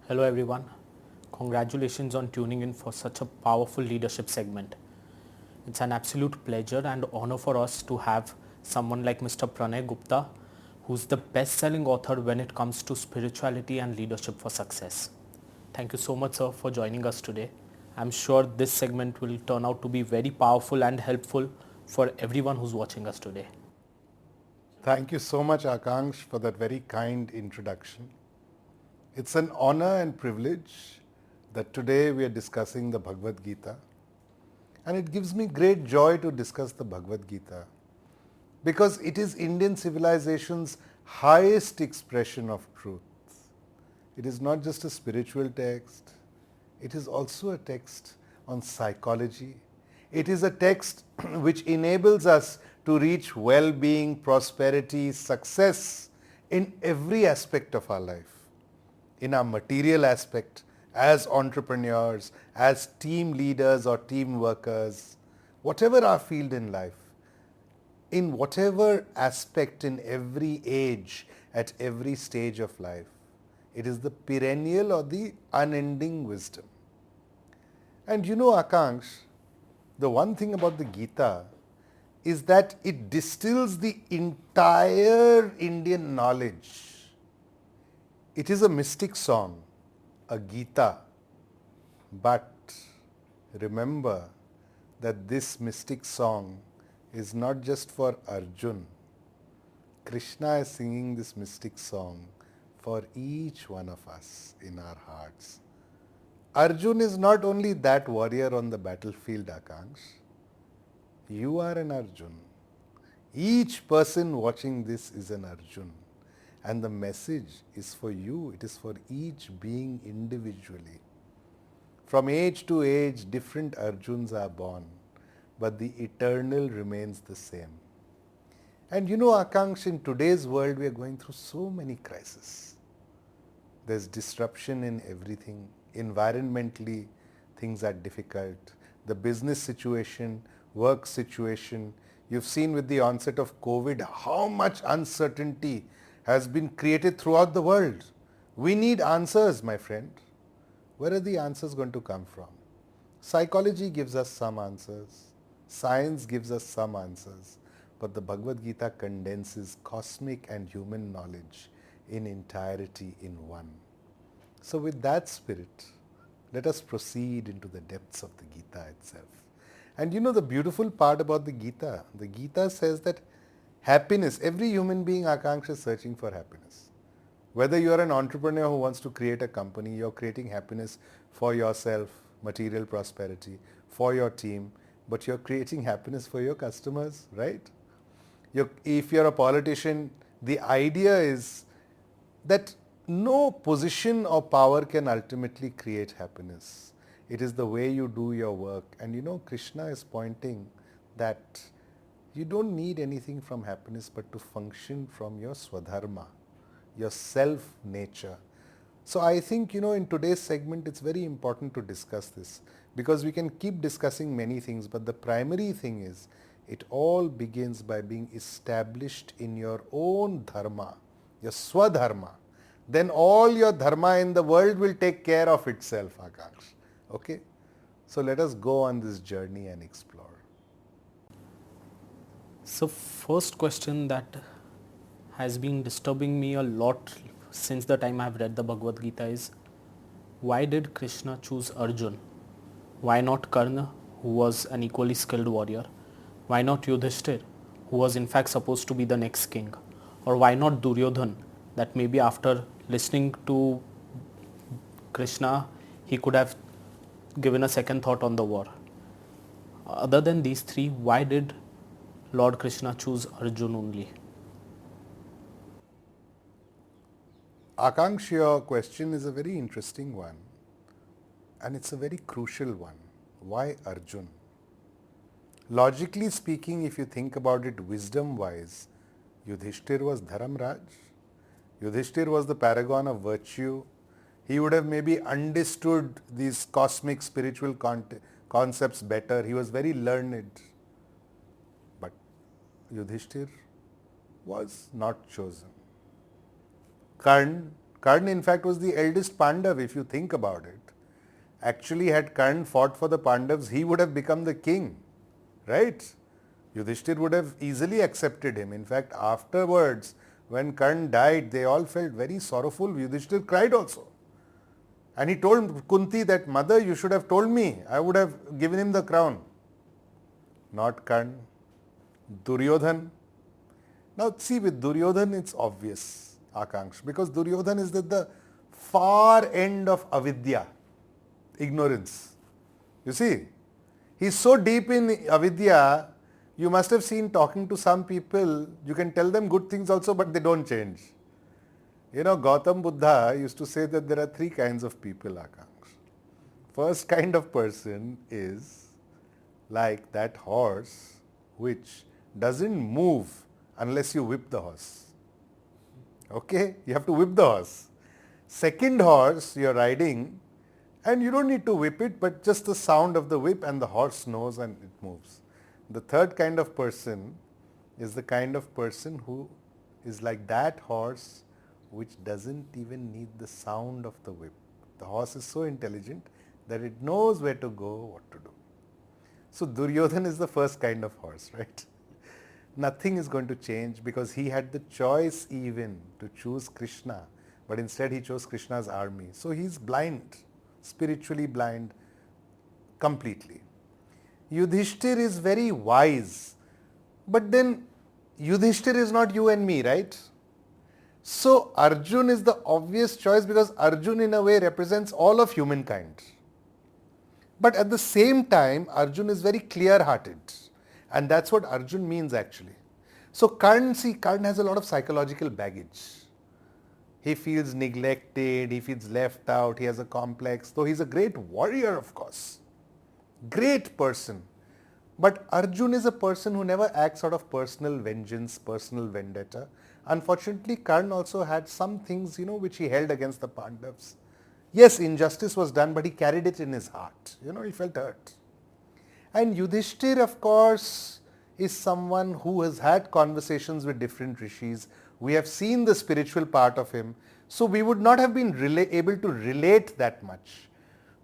Hello everyone. Congratulations on tuning in for such a powerful leadership segment. It's an absolute pleasure and honor for us to have someone like Mr. Pranay Gupta, who's the best-selling author when it comes to spirituality and leadership for success. Thank you so much, sir, for joining us today. I'm sure this segment will turn out to be very powerful and helpful for everyone who's watching us today. Thank you so much, Akansh, for that very kind introduction. It's an honor and privilege that today we are discussing the Bhagavad Gita. And it gives me great joy to discuss the Bhagavad Gita because it is Indian civilization's highest expression of truth. It is not just a spiritual text, it is also a text on psychology. It is a text which enables us to reach well-being, prosperity, success in every aspect of our life. In our material aspect, as entrepreneurs, as team leaders or team workers, whatever our field in life, in whatever aspect, in every age, at every stage of life, it is the perennial or the unending wisdom. And you know, Akansh, the one thing about the Gita is that it distills the entire Indian knowledge. It is a mystic song, a Gita, but remember that this mystic song is not just for Arjun. Krishna is singing this mystic song for each one of us in our hearts. Arjun is not only that warrior on the battlefield, Akansh. You are an Arjun. Each person watching this is an Arjun. And the message is for you. It is for each being individually. From age to age, different Arjuns are born, but the eternal remains the same. And you know, Akansh, in today's world, we are going through so many crises. There's disruption in everything. Environmentally, things are difficult. The business situation, work situation. You've seen with the onset of COVID how much uncertainty has been created throughout the world. We need answers, my friend. Where are the answers going to come from? Psychology gives us some answers. Science gives us some answers. But the Bhagavad Gita condenses cosmic and human knowledge in entirety in one. So with that spirit, let us proceed into the depths of the Gita itself. And you know the beautiful part about the Gita says that happiness, every human being, Akanksha, is searching for happiness. Whether you are an entrepreneur who wants to create a company, you're creating happiness for yourself, material prosperity, for your team, but you're creating happiness for your customers, right? If you're a politician, the idea is that no position or power can ultimately create happiness. It is the way you do your work. And you know, Krishna is pointing that you don't need anything from happiness but to function from your swadharma, your self-nature. So I think, you know, in today's segment, it's very important to discuss this because we can keep discussing many things, but the primary thing is it all begins by being established in your own dharma, your swadharma. Then all your dharma in the world will take care of itself, Akansh. Okay? So let us go on this journey and explore. So first question that has been disturbing me a lot since the time I've read the Bhagavad Gita is, why did Krishna choose Arjun? Why not Karna, who was an equally skilled warrior? Why not Yudhishthir, who was in fact supposed to be the next king? Or why not Duryodhan, that maybe after listening to Krishna, he could have given a second thought on the war? Other than these three, why did Lord Krishna choose Arjun only? Akanksha, your question is a very interesting one and it's a very crucial one. Why Arjun? Logically speaking, if you think about it wisdom-wise, Yudhishthir was Dharamraj. Yudhishthir was the paragon of virtue. He would have maybe understood these cosmic spiritual concepts better. He was very learned. But Yudhishthir was not chosen. Karn Karna in fact was the eldest Pandav if you think about it. Actually had Karna fought for the Pandavas, he would have become the king, right? Yudhishthir would have easily accepted him. In fact, afterwards, when Karna died, they all felt very sorrowful. Yudhishthir cried also. And he told Kunti that, Mother, you should have told me. I would have given him the crown. Not Karna. Duryodhan. Now see, with Duryodhan it's obvious, Akanksh, because Duryodhan is at the far end of avidya, ignorance. You see, he's so deep in avidya, you must have seen talking to some people, you can tell them good things also, but they don't change. You know, Gautam Buddha used to say that there are three kinds of people, Akanksh. First kind of person is like that horse which doesn't move unless you whip the horse. Okay? You have to whip the horse. Second horse you're riding and you don't need to whip it, but just the sound of the whip and the horse knows and it moves. The third kind of person is the kind of person who is like that horse which doesn't even need the sound of the whip. The horse is so intelligent that it knows where to go, what to do. So Duryodhan is the first kind of horse, right? Nothing is going to change because he had the choice even to choose Krishna, but instead he chose Krishna's army. So he's blind, spiritually blind, completely. Yudhishthir is very wise, but then Yudhishthir is not you and me, right? So Arjun is the obvious choice because Arjun in a way represents all of humankind. But at the same time, Arjun is very clear-hearted. And that's what Arjun means actually. So Karna has a lot of psychological baggage. He feels neglected, he feels left out, he has a complex, though he's a great warrior of course. Great person. But Arjun is a person who never acts out of personal vengeance, personal vendetta. Unfortunately, Karna also had some things, which he held against the Pandavas. Yes, injustice was done, but he carried it in his heart. He felt hurt. And Yudhishthir, of course, is someone who has had conversations with different rishis. We have seen the spiritual part of him. So we would not have been able to relate that much.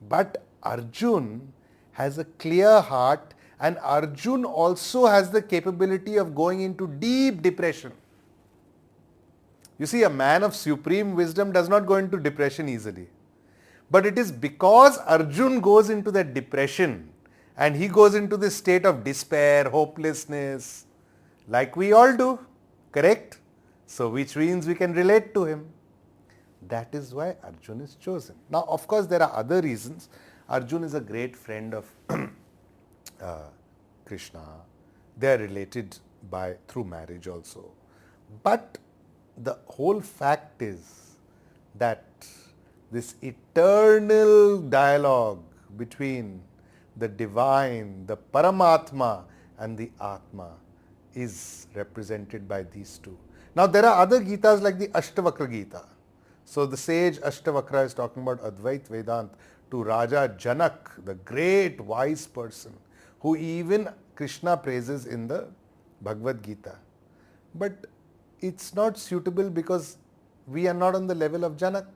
But Arjun has a clear heart, and Arjun also has the capability of going into deep depression. You see, a man of supreme wisdom does not go into depression easily. But it is because Arjun goes into that depression and he goes into this state of despair, hopelessness, like we all do, correct? So which means we can relate to him. That is why Arjun is chosen. Now, of course, there are other reasons. Arjun is a great friend of Krishna. They are related through marriage also. But the whole fact is that this eternal dialogue between the divine, the Paramatma and the Atma is represented by these two. Now there are other Gitas like the Ashtavakra Gita. So the sage Ashtavakra is talking about Advait Vedant to Raja Janak, the great wise person who even Krishna praises in the Bhagavad Gita. But it's not suitable because we are not on the level of Janak.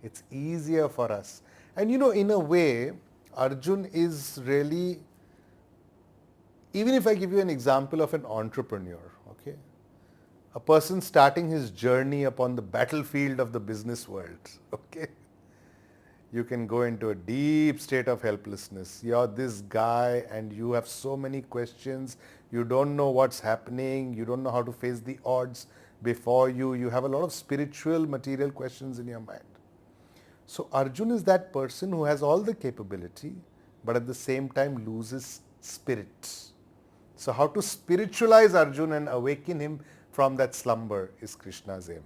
It's easier for us. And in a way, Arjun is really, even if I give you an example of an entrepreneur, okay, a person starting his journey upon the battlefield of the business world, okay, you can go into a deep state of helplessness. You're this guy and you have so many questions. You don't know what's happening. You don't know how to face the odds before you. You have a lot of spiritual, material questions in your mind. So Arjun is that person who has all the capability, but at the same time loses spirit. So how to spiritualize Arjun and awaken him from that slumber is Krishna's aim.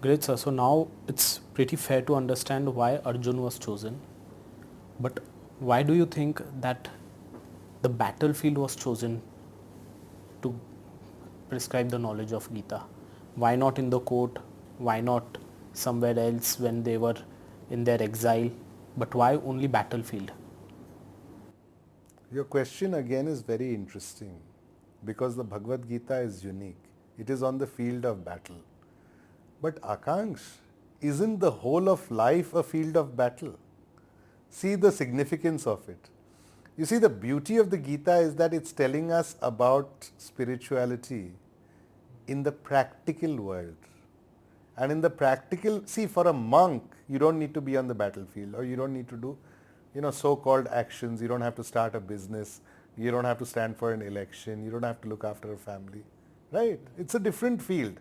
Great, sir. So now it's pretty fair to understand why Arjun was chosen. But why do you think that the battlefield was chosen to prescribe the knowledge of Gita? Why not in the court? Why not somewhere else when they were in their exile? But why only battlefield? Your question again is very interesting because the Bhagavad Gita is unique. It is on the field of battle. But Akansh, isn't the whole of life a field of battle? See the significance of it. You see, the beauty of the Gita is that it's telling us about spirituality in the practical world. And in the practical, see, for a monk, you don't need to be on the battlefield, or you don't need to do, so-called actions. You don't have to start a business. You don't have to stand for an election. You don't have to look after a family, right? It's a different field.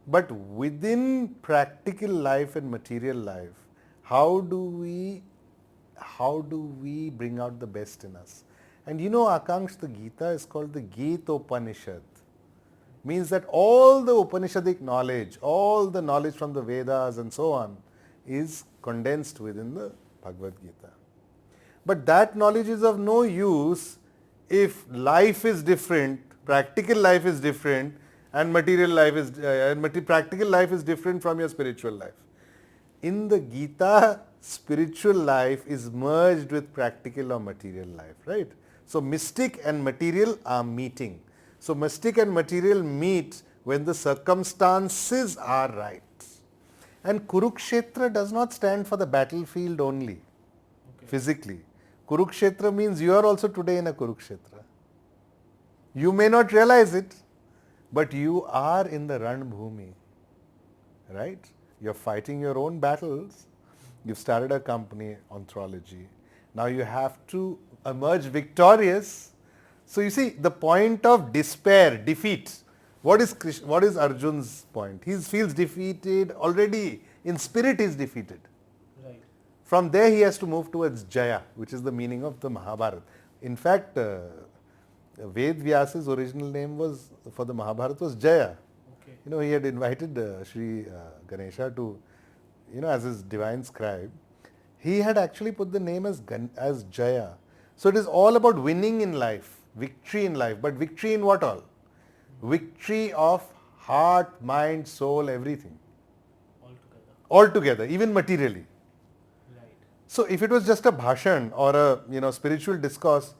But within practical life and material life, how do we bring out the best in us? And Akansh, the Gita is called the Gita Upanishad. Means that all the Upanishadic knowledge, all the knowledge from the Vedas and so on, is condensed within the Bhagavad Gita. But that knowledge is of no use if life is different, practical life is different, and practical life is different from your spiritual life. In the Gita, spiritual life is merged with practical or material life, right? So mystic and material are meeting. So mystic and material meet when the circumstances are right. And Kurukshetra does not stand for the battlefield only, physically. Kurukshetra means you are also today in a Kurukshetra. You may not realize it, but you are in the Ranbhumi, right? You're fighting your own battles. You've started a company, Onthrology. Now you have to emerge victorious. So you see, the point of despair, defeat, what is Arjun's point? He feels defeated already. In spirit he is defeated. Right. From there he has to move towards Jaya, which is the meaning of the Mahabharata. In fact, Ved Vyasa's original name was for the Mahabharata was Jaya. Okay. He had invited Sri Ganesha to, as his divine scribe. He had actually put the name as Jaya. So it is all about winning in life, victory in life. But victory in what all? Victory of heart, mind, soul, everything. Altogether, even materially. Right. So if it was just a bhashan or a spiritual discourse,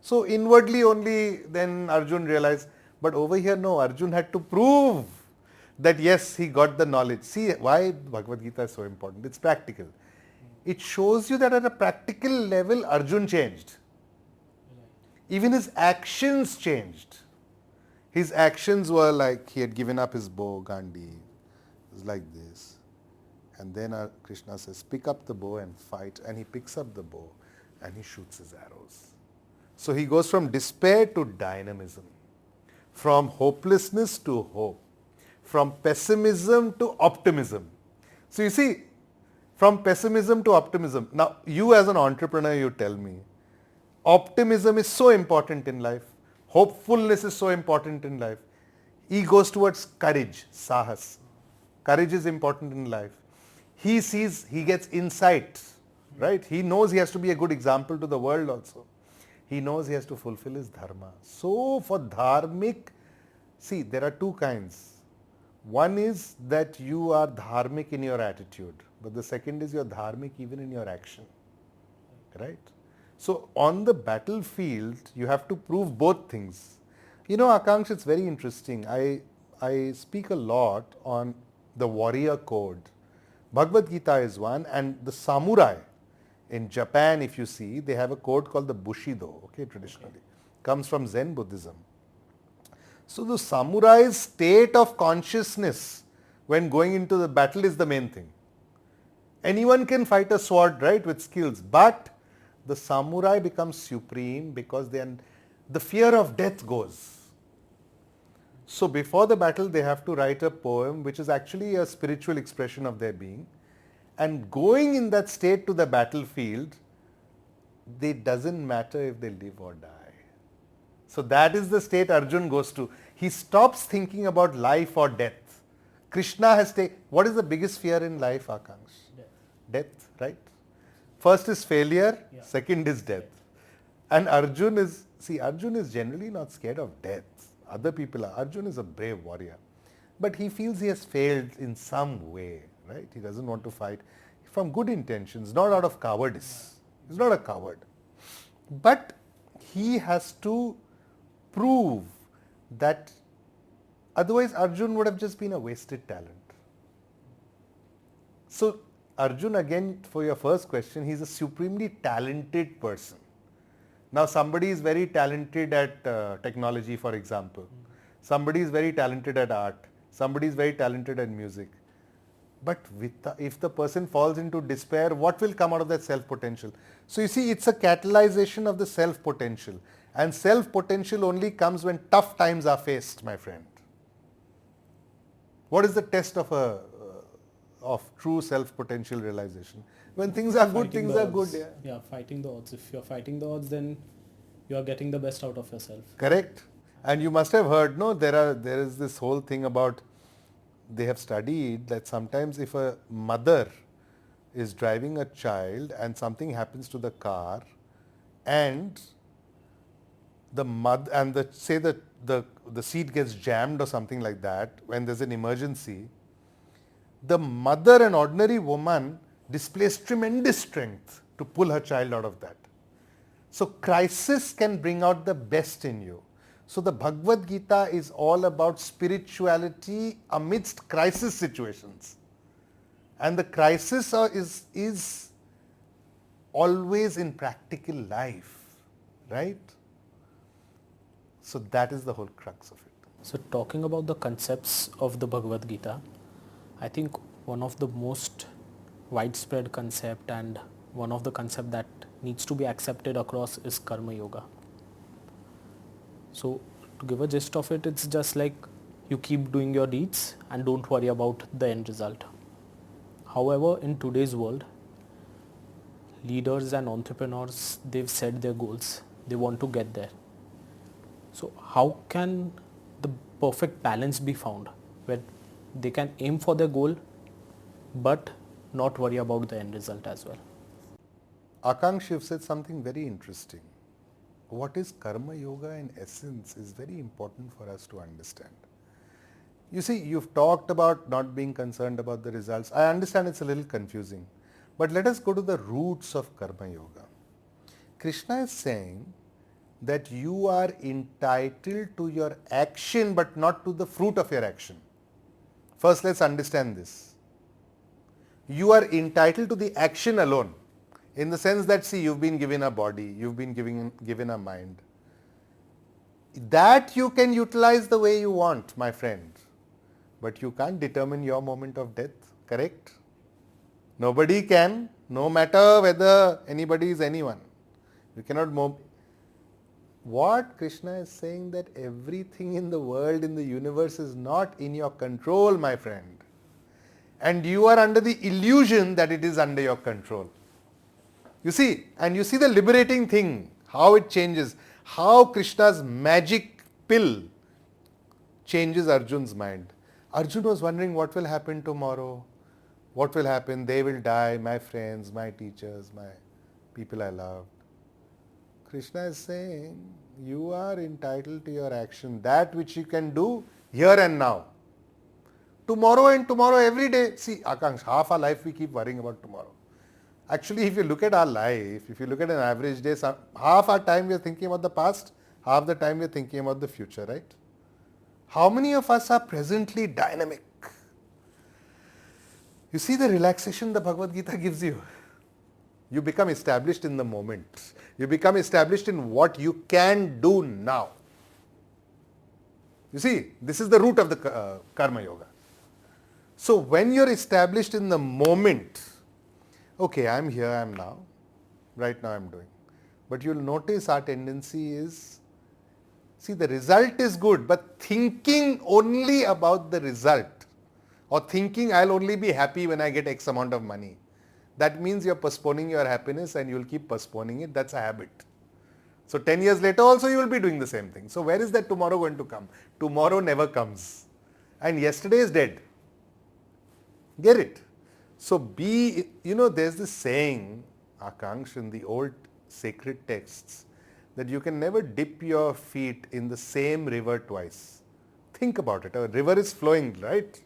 so inwardly only then Arjun realized. But over here, no, Arjun had to prove that yes, he got the knowledge. See why Bhagavad Gita is so important. It's practical. It shows you that at a practical level, Arjun changed. Even his actions changed. His actions were like he had given up his bow, Gandhi. It was like this. And then Krishna says, pick up the bow and fight. And he picks up the bow and he shoots his arrows. So he goes from despair to dynamism, from hopelessness to hope, from pessimism to optimism. So you see, from pessimism to optimism. Now, you as an entrepreneur, you tell me, optimism is so important in life. Hopefulness is so important in life. He goes towards courage, sahas. Courage is important in life. He sees, he gets insight, right? He knows he has to be a good example to the world also. He knows he has to fulfill his dharma. So for dharmic, see, there are two kinds. One is that you are dharmic in your attitude, but the second is you're dharmic even in your action, right? So on the battlefield, you have to prove both things. Akansh, it's very interesting. I speak a lot on the warrior code. Bhagavad Gita is one, and the samurai in Japan, if you see, they have a code called the Bushido, traditionally. Comes from Zen Buddhism. So the samurai's state of consciousness when going into the battle is the main thing. Anyone can fight a sword, right, with skills, but the samurai becomes supreme because then the fear of death goes. So before the battle, they have to write a poem which is actually a spiritual expression of their being. And going in that state to the battlefield, it doesn't matter if they live or die. So that is the state Arjun goes to. He stops thinking about life or death. Krishna has taken, what is the biggest fear in life, Akansh? Death, right? First is failure, second is death. And Arjun is generally not scared of death. Other people are. Arjun is a brave warrior. But he feels he has failed in some way, right? He doesn't want to fight from good intentions, not out of cowardice. He's not a coward. But he has to prove that otherwise Arjun would have just been a wasted talent. So Arjun, again, for your first question, he's a supremely talented person. Now somebody is very talented at technology, for example. Somebody is very talented at art. Somebody is very talented at music. But if the person falls into despair, what will come out of that self-potential? So you see, it's a catalyzation of the self-potential. And self-potential only comes when tough times are faced, my friend. What is the test of true self-potential realization? When things are good, Fighting things the are good. odds. Yeah, fighting the odds. If you're fighting the odds, then you're getting the best out of yourself. Correct. And you must have heard, no, there is this whole thing about, they have studied that sometimes if a mother is driving a child and something happens to the car, and the mother and the seat gets jammed or something like that, when there's an emergency, the mother, an ordinary woman, displays tremendous strength to pull her child out of that. So crisis can bring out the best in you. So the Bhagavad Gita is all about spirituality amidst crisis situations. And the crisis is always in practical life, right? So that is the whole crux of it. So talking about the concepts of the Bhagavad Gita, I think one of the most widespread concept and one of the concept that needs to be accepted across is Karma Yoga. So to give a gist of it, it's just like you keep doing your deeds and don't worry about the end result. However, in today's world, leaders and entrepreneurs, they've set their goals. They want to get there. So how can the perfect balance be found where they can aim for their goal but not worry about the end result as well? Akansh, you've said something very interesting. What is Karma Yoga in essence is very important for us to understand. You see, you've talked about not being concerned about the results. I understand it's a little confusing. But let us go to the roots of Karma Yoga. Krishna is saying that you are entitled to your action but not to the fruit of your action. First, let's understand this. You are entitled to the action alone. In the sense that, see, you've been given a body, you've been given a mind. That you can utilize the way you want, my friend. But you can't determine your moment of death, correct? Nobody can, no matter whether anybody is anyone. You cannot What Krishna is saying, that everything in the world, in the universe is not in your control, my friend. And you are under the illusion that it is under your control. You see, and you see the liberating thing, how it changes, how Krishna's magic pill changes Arjun's mind. Arjun was wondering what will happen tomorrow, what will happen, they will die, my friends, my teachers, my people I loved. Krishna is saying, you are entitled to your action, that which you can do here and now. Tomorrow and tomorrow every day. See, Akansh, half our life we keep worrying about tomorrow. Actually, if you look at our life, if you look at an average day, half our time we are thinking about the past, half the time we are thinking about the future, right? How many of us are presently dynamic? You see the relaxation the Bhagavad Gita gives you. You become established in the moment. You become established in what you can do now. You see, this is the root of the Karma Yoga. So when you're established in the moment, okay, I'm here, I'm now. Right now I'm doing. But you'll notice our tendency is, see, the result is good, but thinking only about the result, or thinking I'll only be happy when I get X amount of money, that means you're postponing your happiness and you'll keep postponing it. That's a habit. So 10 years later also you will be doing the same thing. So where is that tomorrow going to come? Tomorrow never comes. And yesterday is dead. Get it? So there's this saying, Akansh, in the old sacred texts, that you can never dip your feet in the same river twice. Think about it. A river is flowing, right?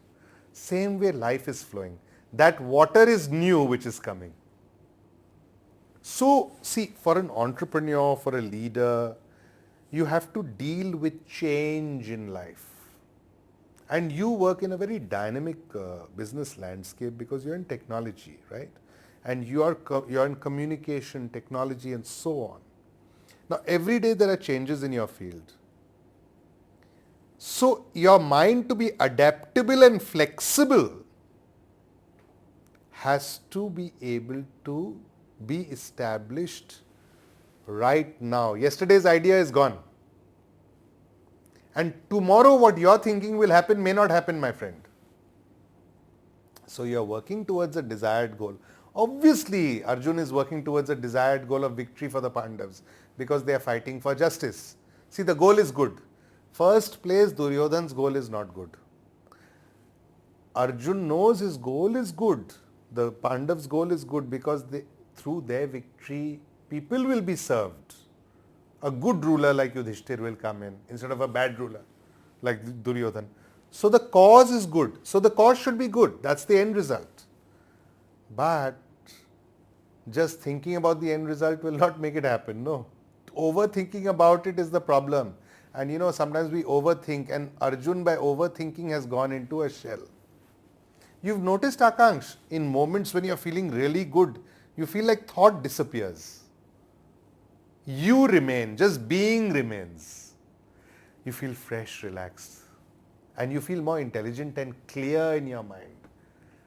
Same way life is flowing. That water is new which is coming. So, see, for an entrepreneur, for a leader, you have to deal with change in life. And you work in a very dynamic business landscape because you're in technology, right? And you're in communication, technology, and so on. Now, every day there are changes in your field. So, your mind to be adaptable and flexible has to be able to be established right now. Yesterday's idea is gone. And tomorrow what you're thinking will happen may not happen, my friend. So you're working towards a desired goal. Obviously, Arjun is working towards a desired goal of victory for the Pandavas because they are fighting for justice. See, the goal is good. First place, Duryodhan's goal is not good. Arjun knows his goal is good. The Pandavas' goal is good because through their victory, people will be served. A good ruler like Yudhishthir will come in instead of a bad ruler like Duryodhan. So the cause is good. So the cause should be good. That's the end result. But just thinking about the end result will not make it happen. No. Overthinking about it is the problem. And sometimes we overthink, and Arjun by overthinking has gone into a shell. You've noticed, Akanksh, in moments when you're feeling really good, you feel like thought disappears. You remain, just being remains. You feel fresh, relaxed. And you feel more intelligent and clear in your mind.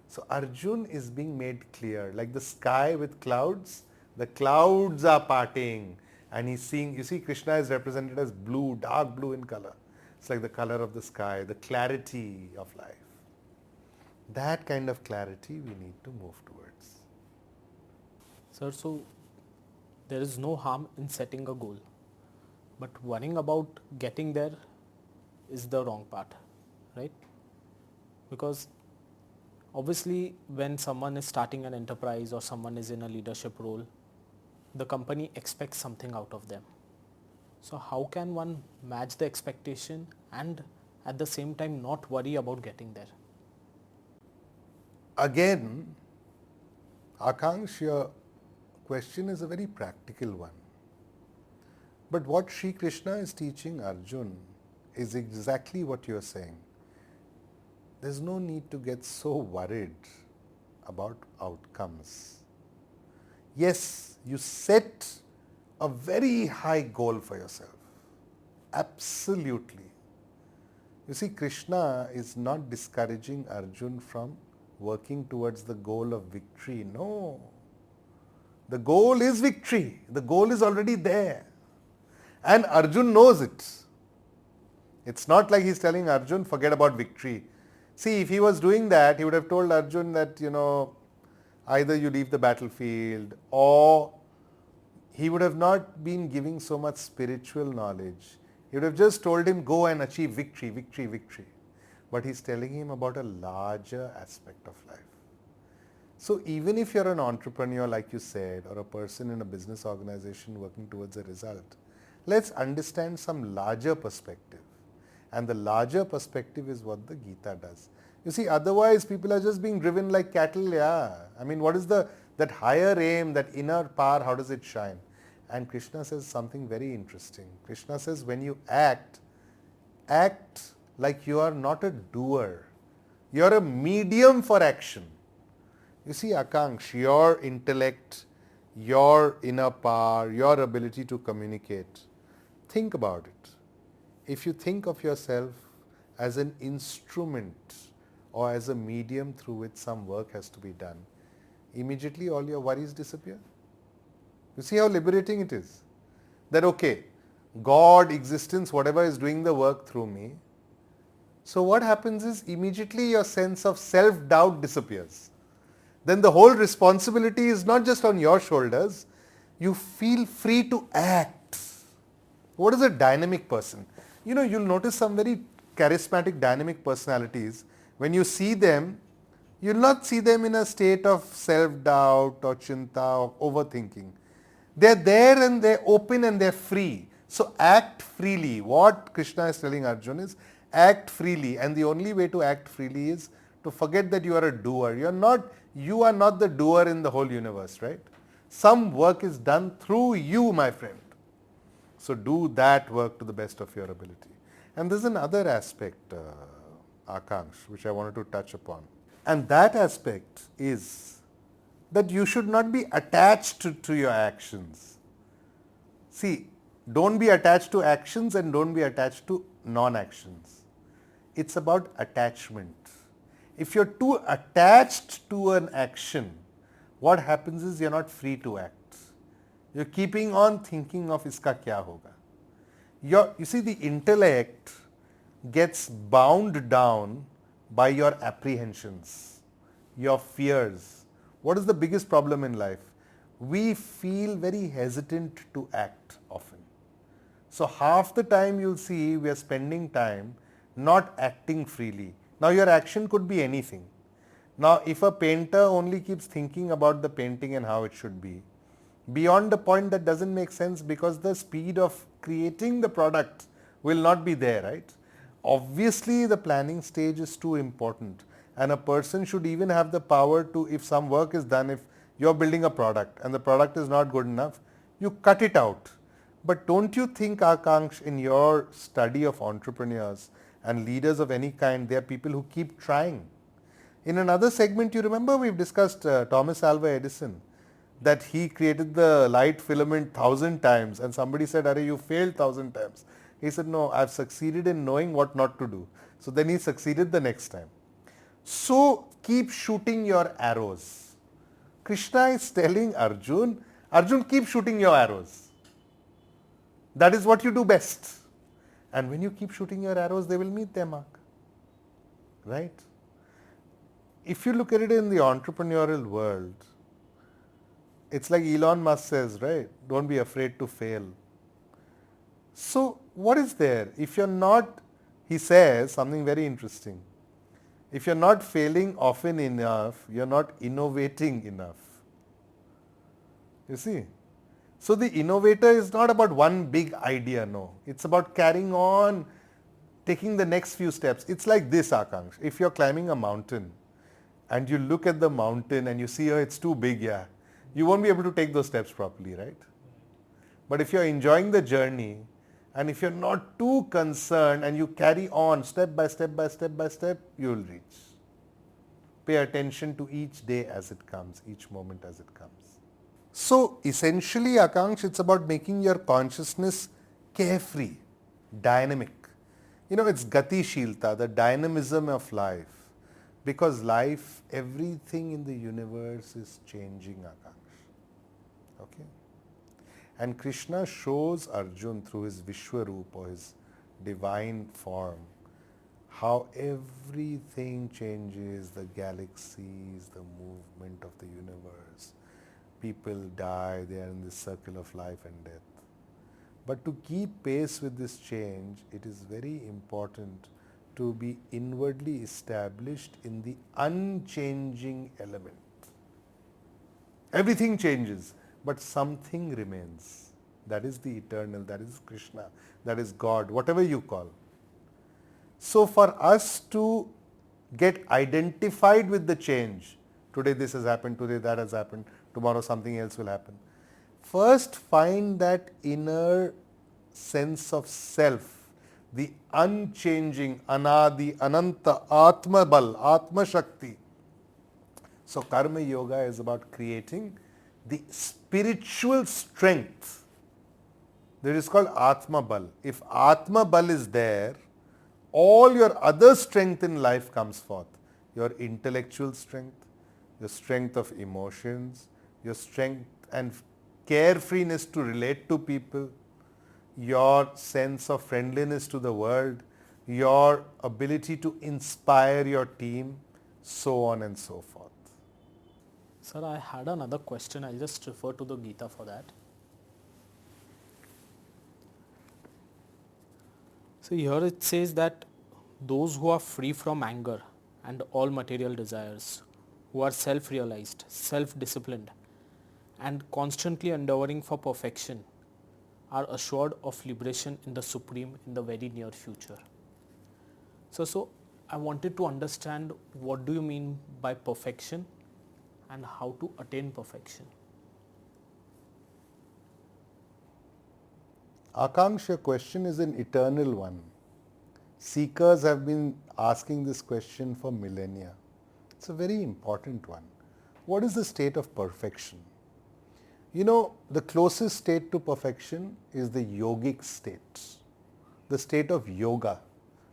So Arjun is being made clear. Like the sky with clouds, the clouds are parting. And he's seeing, you see, Krishna is represented as blue, dark blue in color. It's like the color of the sky, the clarity of life. That kind of clarity we need to move towards. Sir, so there is no harm in setting a goal, but worrying about getting there is the wrong part, right? Because obviously when someone is starting an enterprise or someone is in a leadership role, the company expects something out of them. So how can one match the expectation and at the same time not worry about getting there? Again, Akanksh, your question is a very practical one. But what Sri Krishna is teaching Arjun is exactly what you are saying. There's no need to get so worried about outcomes. Yes, you set a very high goal for yourself. Absolutely. You see, Krishna is not discouraging Arjun from working towards the goal of victory. No. The goal is victory. The goal is already there. And Arjun knows it. It's not like he's telling Arjun, forget about victory. See, if he was doing that, he would have told Arjun that, either you leave the battlefield, or he would have not been giving so much spiritual knowledge. He would have just told him, go and achieve victory, victory, victory. But he's telling him about a larger aspect of life. So even if you're an entrepreneur, like you said, or a person in a business organization working towards a result, let's understand some larger perspective. And the larger perspective is what the Gita does. You see, otherwise people are just being driven like cattle, yeah. I mean, what is that higher aim, that inner power, how does it shine? And Krishna says something very interesting. Krishna says, when you act like you are not a doer. You're a medium for action. You see, Akanksh, your intellect, your inner power, your ability to communicate, think about it. If you think of yourself as an instrument or as a medium through which some work has to be done, immediately all your worries disappear. You see how liberating it is? That okay, God, existence, whatever is doing the work through me. So what happens is immediately your sense of self-doubt disappears. Then the whole responsibility is not just on your shoulders. You feel free to act. What is a dynamic person? You'll notice some very charismatic dynamic personalities. When you see them, you'll not see them in a state of self-doubt or chinta or overthinking. They're there and they're open and they're free. So act freely. What Krishna is telling Arjun is act freely. And the only way to act freely is to forget that you are a doer. You are not the doer in the whole universe, right? Some work is done through you, my friend. So do that work to the best of your ability. And there's another aspect, Akanksh, which I wanted to touch upon. And that aspect is that you should not be attached to your actions. See, don't be attached to actions and don't be attached to non-actions. It's about attachment. If you're too attached to an action, what happens is you're not free to act. You're keeping on thinking of iska kya hoga. You see, the intellect gets bound down by your apprehensions, your fears. What is the biggest problem in life? We feel very hesitant to act often. So half the time you'll see we are spending time not acting freely. Now your action could be anything. Now if a painter only keeps thinking about the painting and how it should be, beyond the point that doesn't make sense because the speed of creating the product will not be there, right? Obviously the planning stage is too important and a person should even have the power to, if some work is done, if you're building a product and the product is not good enough, you cut it out. But don't you think, Akanksh, in your study of entrepreneurs and leaders of any kind, they are people who keep trying? In another segment, you remember we've discussed Thomas Alva Edison, that he created the light filament 1,000 times and somebody said, "Arey, you failed 1,000 times." He said, "No, I've succeeded in knowing what not to do." So then he succeeded the next time. So keep shooting your arrows. Krishna is telling Arjun, Arjun, keep shooting your arrows. That is what you do best. And when you keep shooting your arrows, they will meet their mark. Right? If you look at it in the entrepreneurial world, it's like Elon Musk says, right? Don't be afraid to fail. So what is there? If you're not, he says something very interesting. If you're not failing often enough, you're not innovating enough. You see? So the innovator is not about one big idea, no. It's about carrying on, taking the next few steps. It's like this, Akanksh. If you're climbing a mountain and you look at the mountain and you see, oh, it's too big, yeah, you won't be able to take those steps properly, right? But if you're enjoying the journey and if you're not too concerned and you carry on step by step by step by step, you'll reach. Pay attention to each day as it comes, each moment as it comes. So essentially, Akanksh, it's about making your consciousness carefree, dynamic. You know, it's gati shilta, the dynamism of life. Because life, everything in the universe is changing, Akanksh. Okay? And Krishna shows Arjun through his Vishwaroop or his divine form how everything changes, the galaxies, the movement of the universe. People die, they are in this circle of life and death. But to keep pace with this change, it is very important to be inwardly established in the unchanging element. Everything changes, but something remains. That is the eternal, that is Krishna, that is God, whatever you call. So for us to get identified with the change, today this has happened, today that has happened, tomorrow something else will happen. First find that inner sense of self, the unchanging, anadi, ananta, atma bal, atma shakti. So karma yoga is about creating the spiritual strength. That is called atma bal. If atma bal is there, all your other strength in life comes forth. Your intellectual strength, your strength of emotions, your strength and carefreeness to relate to people, your sense of friendliness to the world, your ability to inspire your team, so on and so forth. Sir, I had another question. I'll just refer to the Gita for that. So here it says that those who are free from anger and all material desires, who are self-realized, self-disciplined, and constantly endeavoring for perfection, are assured of liberation in the Supreme in the very near future. So I wanted to understand, what do you mean by perfection and how to attain perfection? Akanksh, your question is an eternal one. Seekers have been asking this question for millennia. It's a very important one. What is the state of perfection? You know, the closest state to perfection is the yogic state, the state of yoga.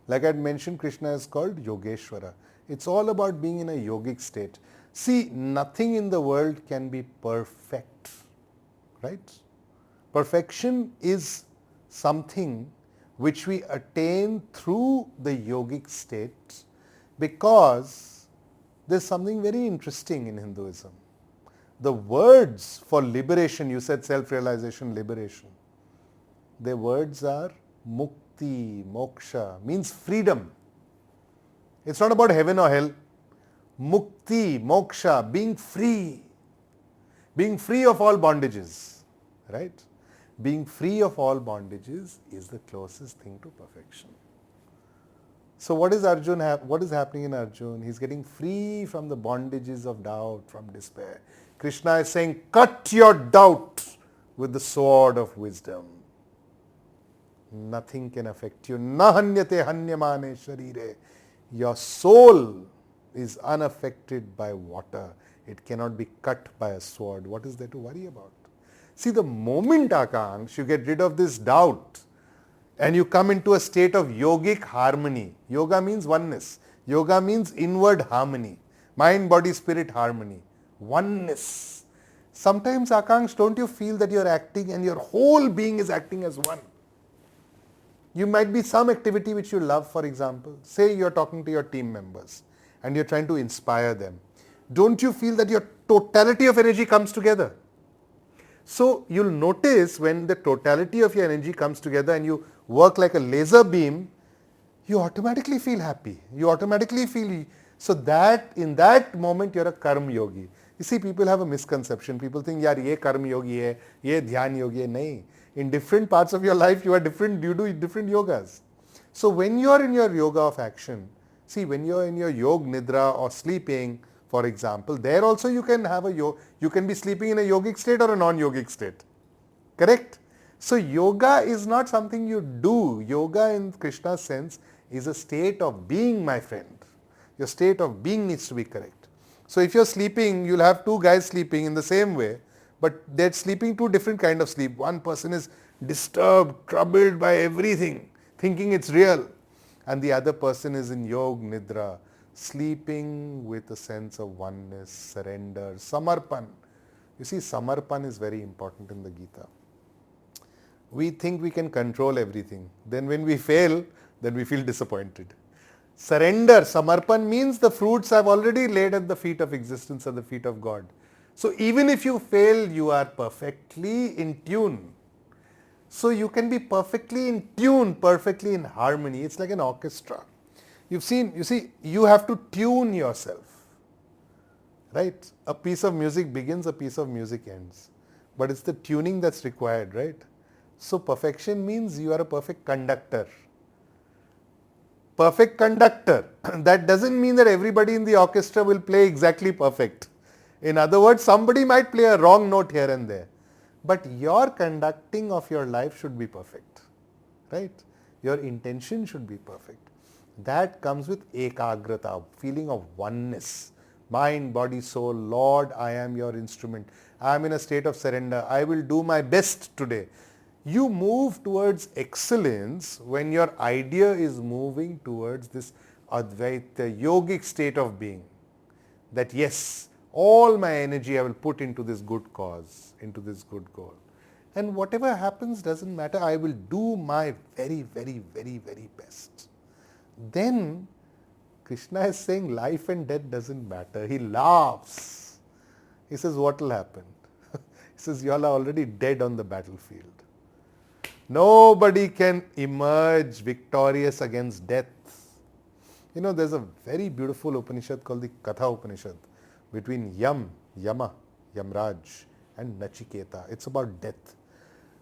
Like I had mentioned, Krishna is called Yogeshwara. It's all about being in a yogic state. See, nothing in the world can be perfect, right? Perfection is something which we attain through the yogic state, because there's something very interesting in Hinduism. The words for liberation, you said self-realization, liberation. Their words are mukti, moksha, means freedom. It's not about heaven or hell. Mukti, moksha, being free of all bondages, right? Being free of all bondages is the closest thing to perfection. So what is Arjun? What is happening in Arjun? He's getting free from the bondages of doubt, from despair. Krishna is saying, cut your doubt with the sword of wisdom. Nothing can affect you. Na hanyate hanyamane sharire. Your soul is unaffected by water. It cannot be cut by a sword. What is there to worry about? See, the moment, Akansh, you get rid of this doubt and you come into a state of yogic harmony. Yoga means oneness. Yoga means inward harmony. Mind, body, spirit harmony. Oneness. Sometimes, Akansh, don't you feel that you're acting and your whole being is acting as one? You might be some activity which you love, for example. Say you're talking to your team members and you're trying to inspire them. Don't you feel that your totality of energy comes together? So you'll notice when the totality of your energy comes together and you work like a laser beam, you automatically feel happy. You automatically feel, so that in that moment you're a karma yogi. You see, people have a misconception. People think, yaar, ye karma yogi hai, ye dhyan yogi hai. Nahin. In different parts of your life, you do different yogas. So when you are in your yoga of action, see, when you are in your yog nidra or sleeping, for example, there also you can have you can be sleeping in a yogic state or a non-yogic state. Correct? So yoga is not something you do. Yoga in Krishna's sense is a state of being, my friend. Your state of being needs to be correct. So if you're sleeping, you'll have two guys sleeping in the same way, but they're sleeping two different kind of sleep. One person is disturbed, troubled by everything, thinking it's real. And the other person is in yog nidra, sleeping with a sense of oneness, surrender, samarpan. You see, samarpan is very important in the Gita. We think we can control everything. Then when we fail, then we feel disappointed. Surrender, samarpan means the fruits I've already laid at the feet of existence, at the feet of God. So even if you fail, you are perfectly in tune. So you can be perfectly in tune, perfectly in harmony. It's like an orchestra. You see, you have to tune yourself, right? A piece of music begins, a piece of music ends. But it's the tuning that's required, right? So perfection means you are a perfect conductor. Perfect conductor. That doesn't mean that everybody in the orchestra will play exactly perfect. In other words, somebody might play a wrong note here and there. But your conducting of your life should be perfect, right? Your intention should be perfect. That comes with ekagrata, feeling of oneness. Mind, body, soul, Lord, I am your instrument. I am in a state of surrender. I will do my best today. You move towards excellence when your idea is moving towards this Advaita yogic state of being. That yes, all my energy I will put into this good cause, into this good goal. And whatever happens doesn't matter. I will do my very, very, very, very best. Then Krishna is saying life and death doesn't matter. He laughs. He says, what will happen? He says, you all are already dead on the battlefield. Nobody can emerge victorious against death. You know, there's a very beautiful Upanishad called the Katha Upanishad between Yama, Yamraj and Nachiketa. It's about death.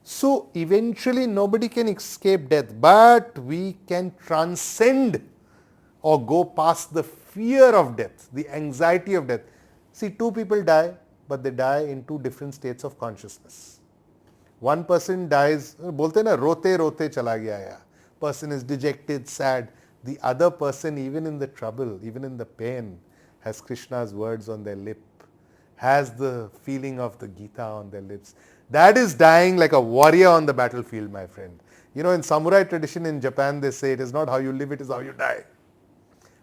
So eventually nobody can escape death, but we can transcend or go past the fear of death, the anxiety of death. See, two people die, but they die in two different states of consciousness. One person dies, bolte na rote rote chala gaya ya. Person is dejected, sad. The other person, even in the trouble, even in the pain, has Krishna's words on their lip, has the feeling of the Gita on their lips. That is dying like a warrior on the battlefield, my friend. You know, in samurai tradition in Japan, they say it is not how you live, it is how you die.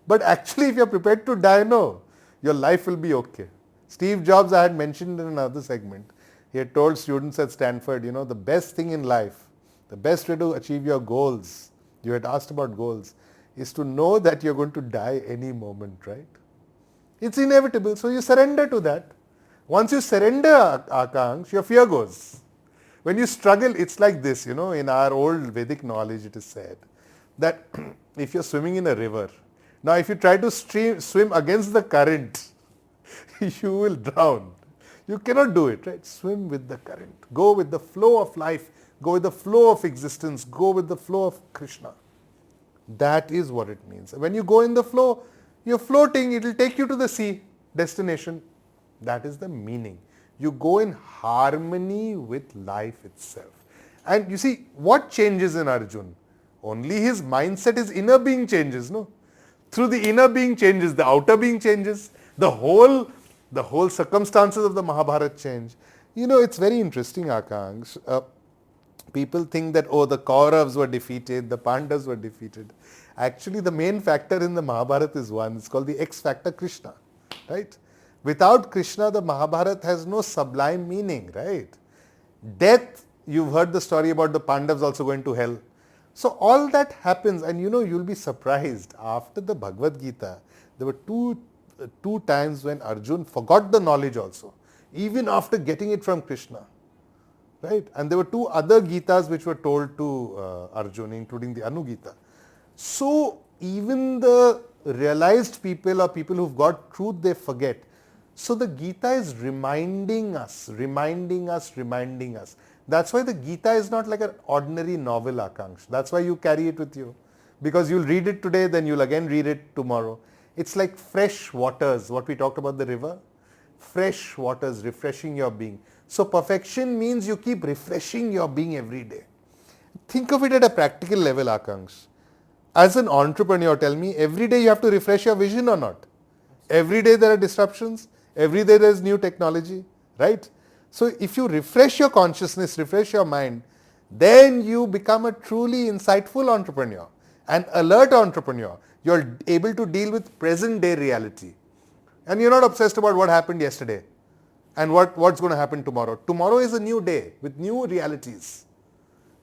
But actually, if you're prepared to die, no, your life will be okay. Steve Jobs, I had mentioned in another segment, he had told students at Stanford, you know, the best thing in life, the best way to achieve your goals, you had asked about goals, is to know that you're going to die any moment, right? It's inevitable, so you surrender to that. Once you surrender, Akansh, your fear goes. When you struggle, it's like this, you know, in our old Vedic knowledge it is said that if you're swimming in a river, now if you try to swim against the current, you will drown. You cannot do it, right? Swim with the current. Go with the flow of life. Go with the flow of existence. Go with the flow of Krishna. That is what it means. When you go in the flow, you're floating, it will take you to the sea destination. That is the meaning. You go in harmony with life itself. And you see, what changes in Arjun? Only his mindset, his inner being changes, no? Through the inner being changes, the outer being changes, the whole circumstances of the Mahabharata change. You know, it's very interesting, Akansh. People think that, oh, the Kauravas were defeated, the Pandavas were defeated. Actually, the main factor in the Mahabharata is one. It's called the X factor, Krishna, right? Without Krishna, the Mahabharata has no sublime meaning, right? Death, you've heard the story about the Pandavas also going to hell. So all that happens, and you know, you'll be surprised. After the Bhagavad Gita, there were two times when Arjun forgot the knowledge also, even after getting it from Krishna. Right? And there were two other Gitas which were told to Arjun, including the Anu Gita. So even the realized people or people who've got truth, they forget. So the Gita is reminding us. That's why the Gita is not like an ordinary novel, Akansh. That's why you carry it with you. Because you'll read it today, then you'll again read it tomorrow. It's like fresh waters, what we talked about the river. Fresh waters refreshing your being. So perfection means you keep refreshing your being every day. Think of it at a practical level, Akansh. As an entrepreneur, tell me, every day you have to refresh your vision or not? Every day there are disruptions. Every day there is new technology, right? So if you refresh your consciousness, refresh your mind, then you become a truly insightful entrepreneur, an alert entrepreneur. You're able to deal with present day reality. And you're not obsessed about what happened yesterday and what's going to happen tomorrow. Tomorrow is a new day with new realities.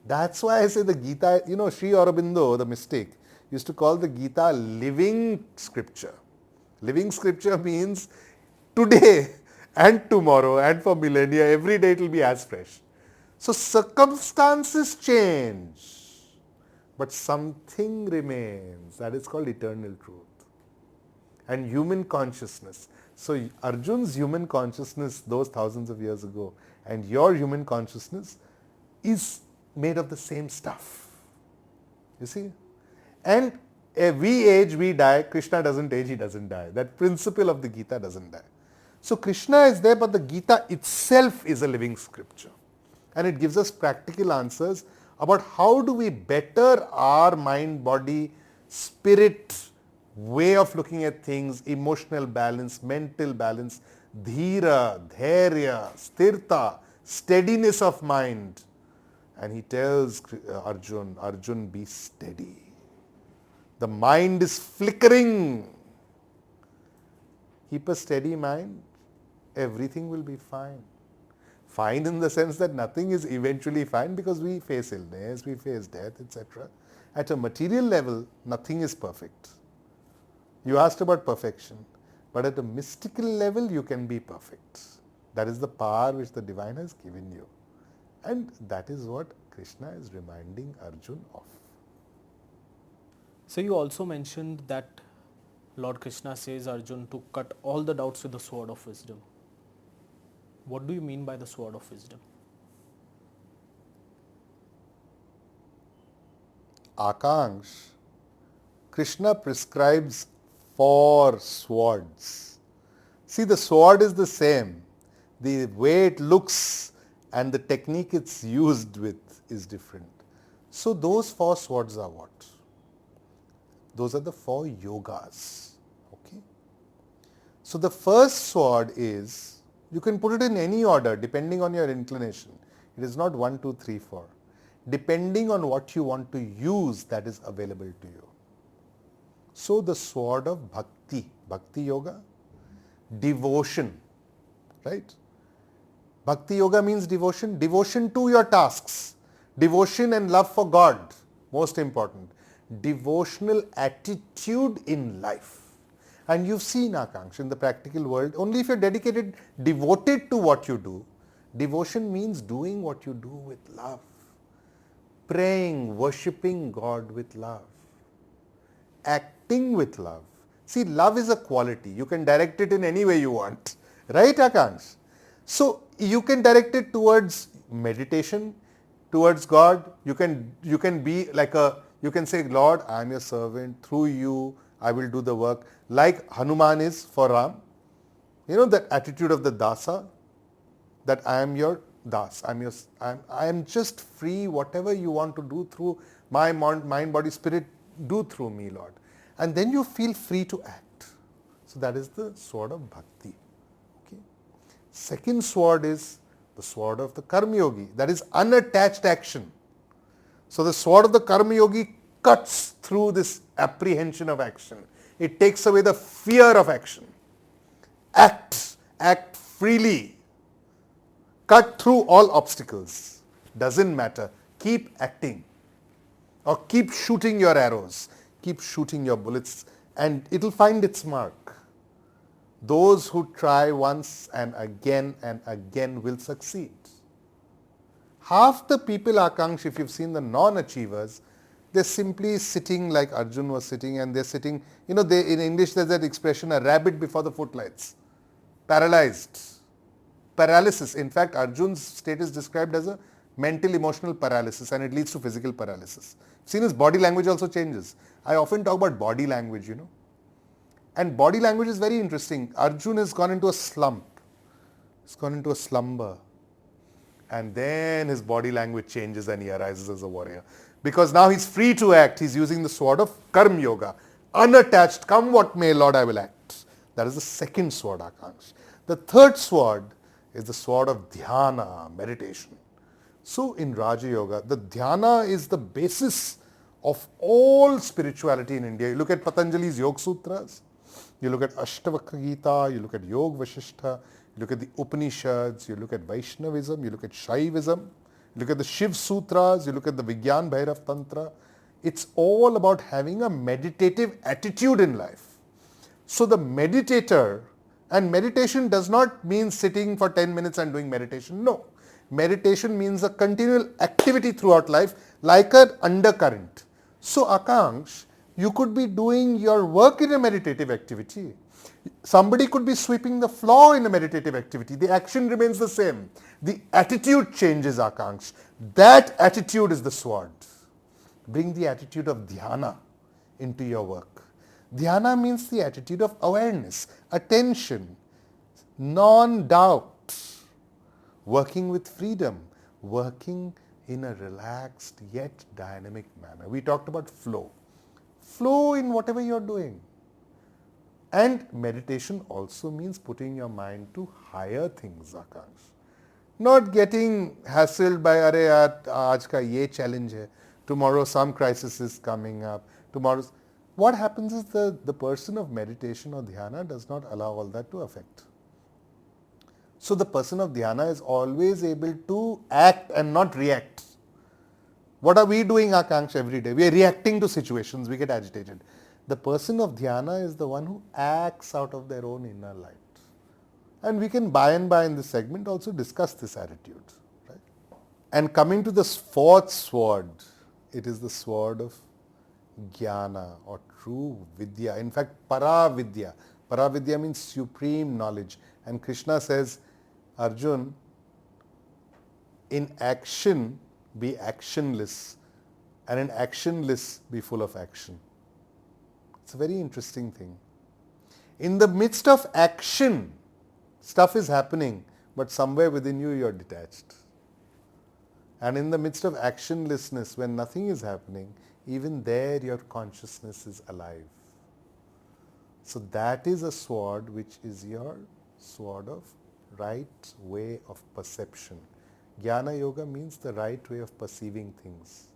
That's why I say the Gita, you know, Sri Aurobindo, the mystic, used to call the Gita living scripture. Living scripture means today and tomorrow and for millennia, every day it will be as fresh. So circumstances change, but something remains. That is called eternal truth. And human consciousness. So Arjun's human consciousness those thousands of years ago and your human consciousness is made of the same stuff. You see? And we age, we die. Krishna doesn't age, he doesn't die. That principle of the Gita doesn't die. So Krishna is there, but the Gita itself is a living scripture. And it gives us practical answers about how do we better our mind, body, spirit, way of looking at things, emotional balance, mental balance, dhira, dharya, sthirta, steadiness of mind. And he tells Arjun, be steady. The mind is flickering. Keep a steady mind, everything will be fine. Fine in the sense that nothing is eventually fine because we face illness, we face death, etc. At a material level, nothing is perfect. You asked about perfection, but at a mystical level, you can be perfect. That is the power which the divine has given you. And that is what Krishna is reminding Arjun of. So you also mentioned that Lord Krishna says Arjun to cut all the doubts with the sword of wisdom. What do you mean by the sword of wisdom? Akansh, Krishna prescribes 4 swords. See, the sword is the same. The way it looks and the technique it's used with is different. So those 4 swords are what? Those are the 4 yogas. Okay. So the first sword is, you can put it in any order depending on your inclination. It is not 1, 2, 3, 4. Depending on what you want to use, that is available to you. So the sword of bhakti, bhakti yoga, devotion, right? Bhakti yoga means devotion, devotion to your tasks, devotion and love for God, most important. Devotional attitude in life. And you've seen, Akanksha, in the practical world, only if you're dedicated, devoted to what you do. Devotion means doing what you do with love. Praying, worshipping God with love. Acting with love. See, love is a quality. You can direct it in any way you want. Right, Akansh? So, you can direct it towards meditation, towards God. You can be like you can say, Lord, I am your servant. Through you, I will do the work. Like Hanuman is for Ram. You know that attitude of the dasa, that I am your das. I am just free. Whatever you want to do through my mind, body, spirit, do through me, Lord. And then you feel free to act. So that is the sword of bhakti. Okay. Second sword is the sword of the karma yogi. That is unattached action. So the sword of the karma yogi cuts through this apprehension of action. It takes away the fear of action. Act freely. Cut through all obstacles. Doesn't matter. Keep acting. Or keep shooting your arrows. Keep shooting your bullets, and it'll find its mark. Those who try once and again will succeed. Half the people, Akansh, if you've seen the non-achievers, they're simply sitting like Arjun was sitting, and they're sitting, in English there's that expression, a rabbit before the footlights. Paralyzed. Paralysis. In fact, Arjun's state is described as a mental emotional paralysis, and it leads to physical paralysis. Seen his body language also changes. I often talk about body language, And body language is very interesting. Arjun has gone into a slump. He's gone into a slumber. And then his body language changes and he arises as a warrior. Because now he's free to act. He's using the sword of karma yoga. Unattached, come what may, Lord, I will act. That is the second sword, Akansh. The third sword is the sword of dhyana, meditation. So in Raja Yoga, the dhyana is the basis of all spirituality in India. You look at Patanjali's Yoga Sutras, you look at Ashtavakra Gita, you look at Yoga Vasishtha, you look at the Upanishads, you look at Vaishnavism, you look at Shaivism, you look at the Shiv Sutras, you look at the Vigyan Bhairav Tantra. It's all about having a meditative attitude in life. So the meditator, and meditation does not mean sitting for 10 minutes and doing meditation. No. Meditation means a continual activity throughout life, like an undercurrent. So Akansh, you could be doing your work in a meditative activity. Somebody could be sweeping the floor in a meditative activity. The action remains the same. The attitude changes, Akansh. That attitude is the sword. Bring the attitude of dhyana into your work. Dhyana means the attitude of awareness, attention, non-doubt. Working with freedom, working in a relaxed yet dynamic manner. We talked about flow. Flow in whatever you're doing. And meditation also means putting your mind to higher things, Akansh. Not getting hassled by, अरे यार आज का ये challenge है, tomorrow some crisis is coming up, tomorrow. What happens is the person of meditation or dhyana does not allow all that to affect. So the person of dhyana is always able to act and not react. What are we doing, Akanksha, every day? We are reacting to situations, we get agitated. The person of dhyana is the one who acts out of their own inner light. And we can by and by in this segment also discuss this attitude. Right? And coming to this fourth sword, it is the sword of jnana or true vidya. In fact, para-vidya. Para-vidya means supreme knowledge. And Krishna says, Arjun, in action be actionless, and in actionless be full of action. It's a very interesting thing. In the midst of action, stuff is happening, but somewhere within you, you're detached. And in the midst of actionlessness, when nothing is happening, even there your consciousness is alive. So that is a sword which is your sword of right way of perception. Jnana Yoga means the right way of perceiving things.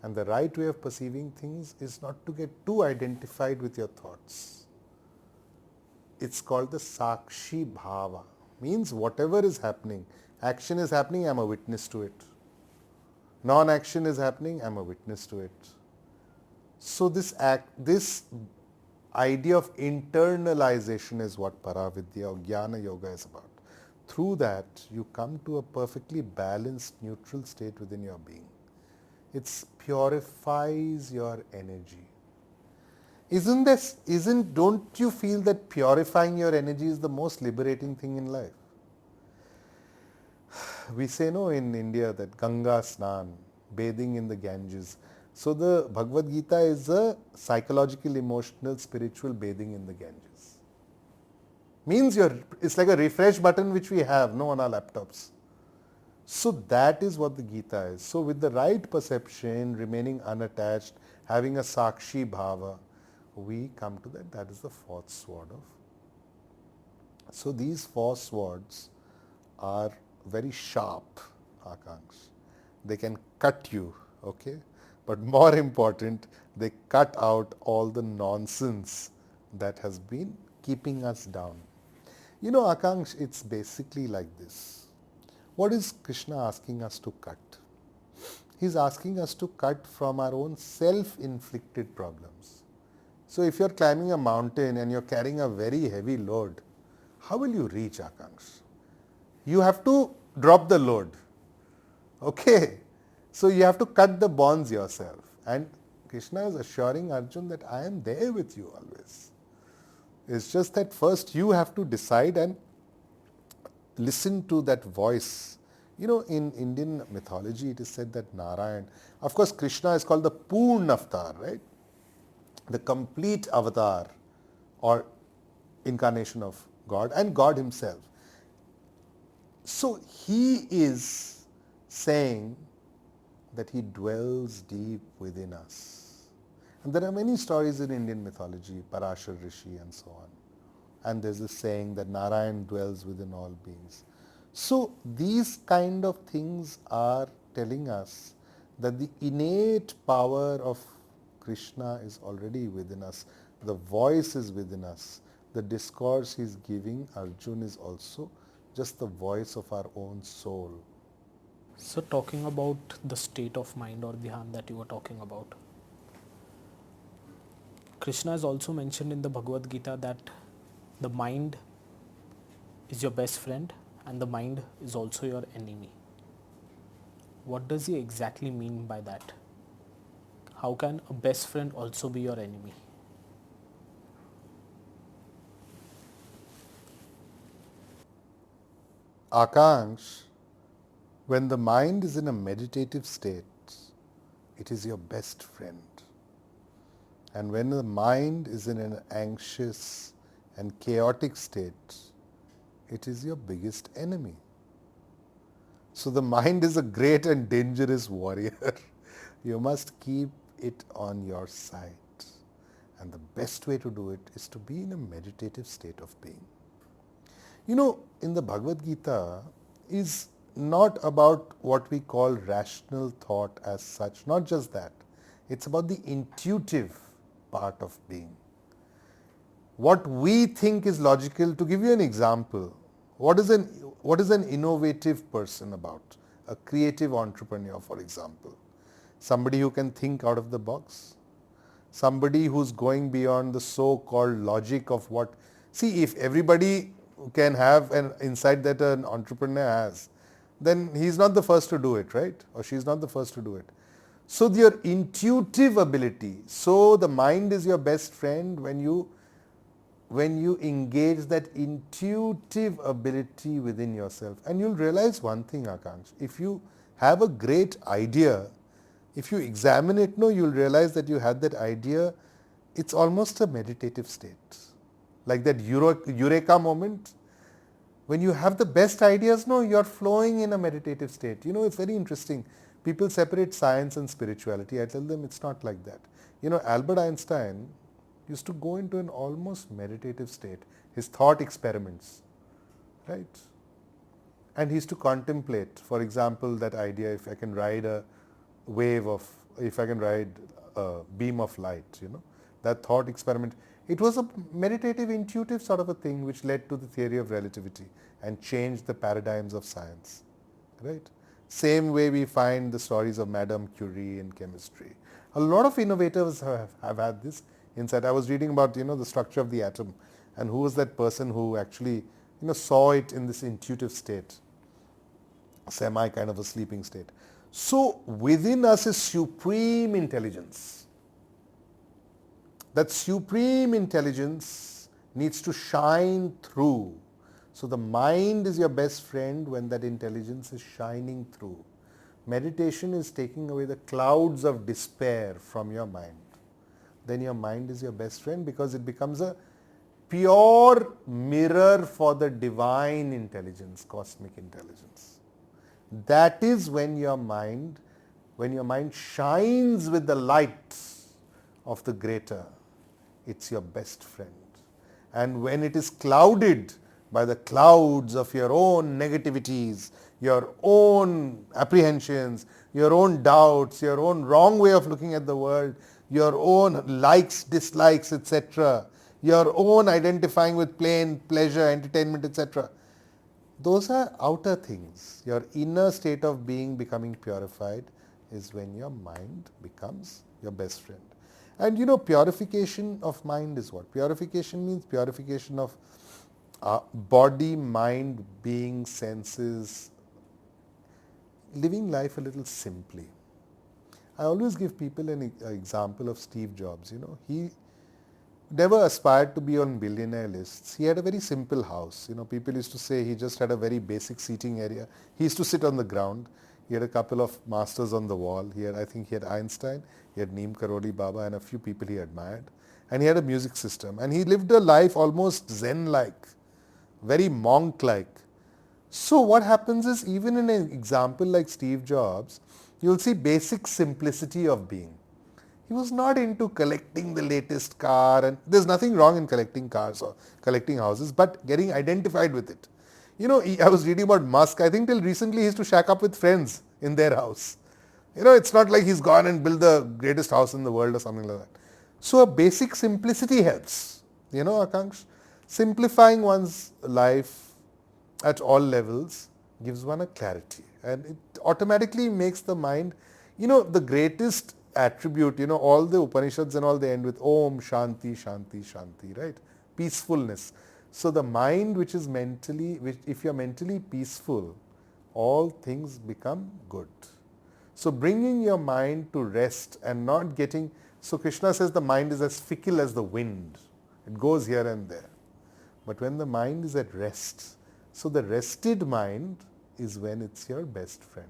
And the right way of perceiving things is not to get too identified with your thoughts. It's called the Sakshi Bhava. Means whatever is happening, action is happening, I'm a witness to it. Non-action is happening, I'm a witness to it. So this idea of internalization is what Paravidya or Jnana Yoga is about. Through that, you come to a perfectly balanced, neutral state within your being. It purifies your energy. Don't you feel that purifying your energy is the most liberating thing in life? We say no in India that Ganga Snan, bathing in the Ganges. So the Bhagavad Gita is a psychological, emotional, spiritual bathing in the Ganges. Means it's like a refresh button which we have, no, on our laptops. So that is what the Gita is. So with the right perception, remaining unattached, having a Sakshi Bhava, we come to that. That is the fourth sword of. So these four swords are very sharp, Akansh. They can cut you, okay? But more important, they cut out all the nonsense that has been keeping us down. You know, Akansh, it's basically like this. What is Krishna asking us to cut? He's asking us to cut from our own self-inflicted problems. So if you're climbing a mountain and you're carrying a very heavy load, how will you reach, Akansh? You have to drop the load. Okay? So you have to cut the bonds yourself. And Krishna is assuring Arjun that I am there with you always. It's just that first you have to decide and listen to that voice. You know, in Indian mythology, it is said that Narayan, of course, Krishna is called the Purna Avatar, right? The complete avatar or incarnation of God and God himself. So he is saying that he dwells deep within us. And there are many stories in Indian mythology, Parashar Rishi and so on. And there's a saying that Narayan dwells within all beings. So these kind of things are telling us that the innate power of Krishna is already within us. The voice is within us. The discourse he's giving Arjun is also just the voice of our own soul. So talking about the state of mind or dhyan that you were talking about, Krishna is also mentioned in the Bhagavad Gita that the mind is your best friend and the mind is also your enemy. What does he exactly mean by that? How can a best friend also be your enemy? Akansh, when the mind is in a meditative state, it is your best friend. And when the mind is in an anxious and chaotic state, it is your biggest enemy. So the mind is a great and dangerous warrior. You must keep it on your side. And the best way to do it is to be in a meditative state of being. You know, in the Bhagavad Gita is not about what we call rational thought as such, not just that. It's about the intuitive part of being. What we think is logical, to give you an example, what is an innovative person about? A creative entrepreneur, for example. Somebody who can think out of the box. Somebody who's going beyond the so-called logic of what... See, if everybody can have an insight that an entrepreneur has, then he's not the first to do it, right? Or she's not the first to do it. So your intuitive ability, so the mind is your best friend when you engage that intuitive ability within yourself. And you'll realize one thing, Akansh, if you have a great idea, if you examine it, you'll realize that you had that idea, it's almost a meditative state. Like that eureka moment. When you have the best ideas, you're flowing in a meditative state. You know, it's very interesting. People separate science and spirituality. I tell them it's not like that. Albert Einstein used to go into an almost meditative state, his thought experiments, right? And he used to contemplate, for example, that idea, if I can ride a wave of, if I can ride a beam of light, that thought experiment. It was a meditative, intuitive sort of a thing which led to the theory of relativity and changed the paradigms of science, right? Same way we find the stories of Madame Curie in chemistry. A lot of innovators have had this insight. I was reading about, the structure of the atom, and who was that person who actually, saw it in this intuitive state, semi kind of a sleeping state. So within us is supreme intelligence. That supreme intelligence needs to shine through. So the mind is your best friend when that intelligence is shining through. Meditation is taking away the clouds of despair from your mind. Then your mind is your best friend because it becomes a pure mirror for the divine intelligence, cosmic intelligence. That is when your mind shines with the light of the greater, it's your best friend. And when it is clouded by the clouds of your own negativities, your own apprehensions, your own doubts, your own wrong way of looking at the world, your own likes, dislikes, etc., your own identifying with pain, pleasure, entertainment, etc., those are outer things. Your inner state of being becoming purified is when your mind becomes your best friend. And purification of mind is what? Purification means purification of body, mind, being, senses, living life a little simply. I always give people an example of Steve Jobs. He never aspired to be on billionaire lists. He had a very simple house. People used to say he just had a very basic seating area. He used to sit on the ground. He had a couple of masters on the wall. I think he had Einstein, he had Neem Karoli Baba and a few people he admired. And he had a music system. And he lived a life almost Zen-like, very monk-like. So what happens is, even in an example like Steve Jobs, you'll see basic simplicity of being. He was not into collecting the latest car, and there's nothing wrong in collecting cars or collecting houses, but getting identified with it. I was reading about Musk. I think till recently he used to shack up with friends in their house. It's not like he's gone and built the greatest house in the world or something like that. So a basic simplicity helps. Akansh, simplifying one's life at all levels gives one a clarity, and it automatically makes the mind, the greatest attribute, all the Upanishads and all, they end with Om, Shanti, Shanti, Shanti, right? Peacefulness. So the mind which if you're mentally peaceful, all things become good. So bringing your mind to rest and not getting, so Krishna says the mind is as fickle as the wind. It goes here and there. But when the mind is at rest, so the rested mind is when it's your best friend.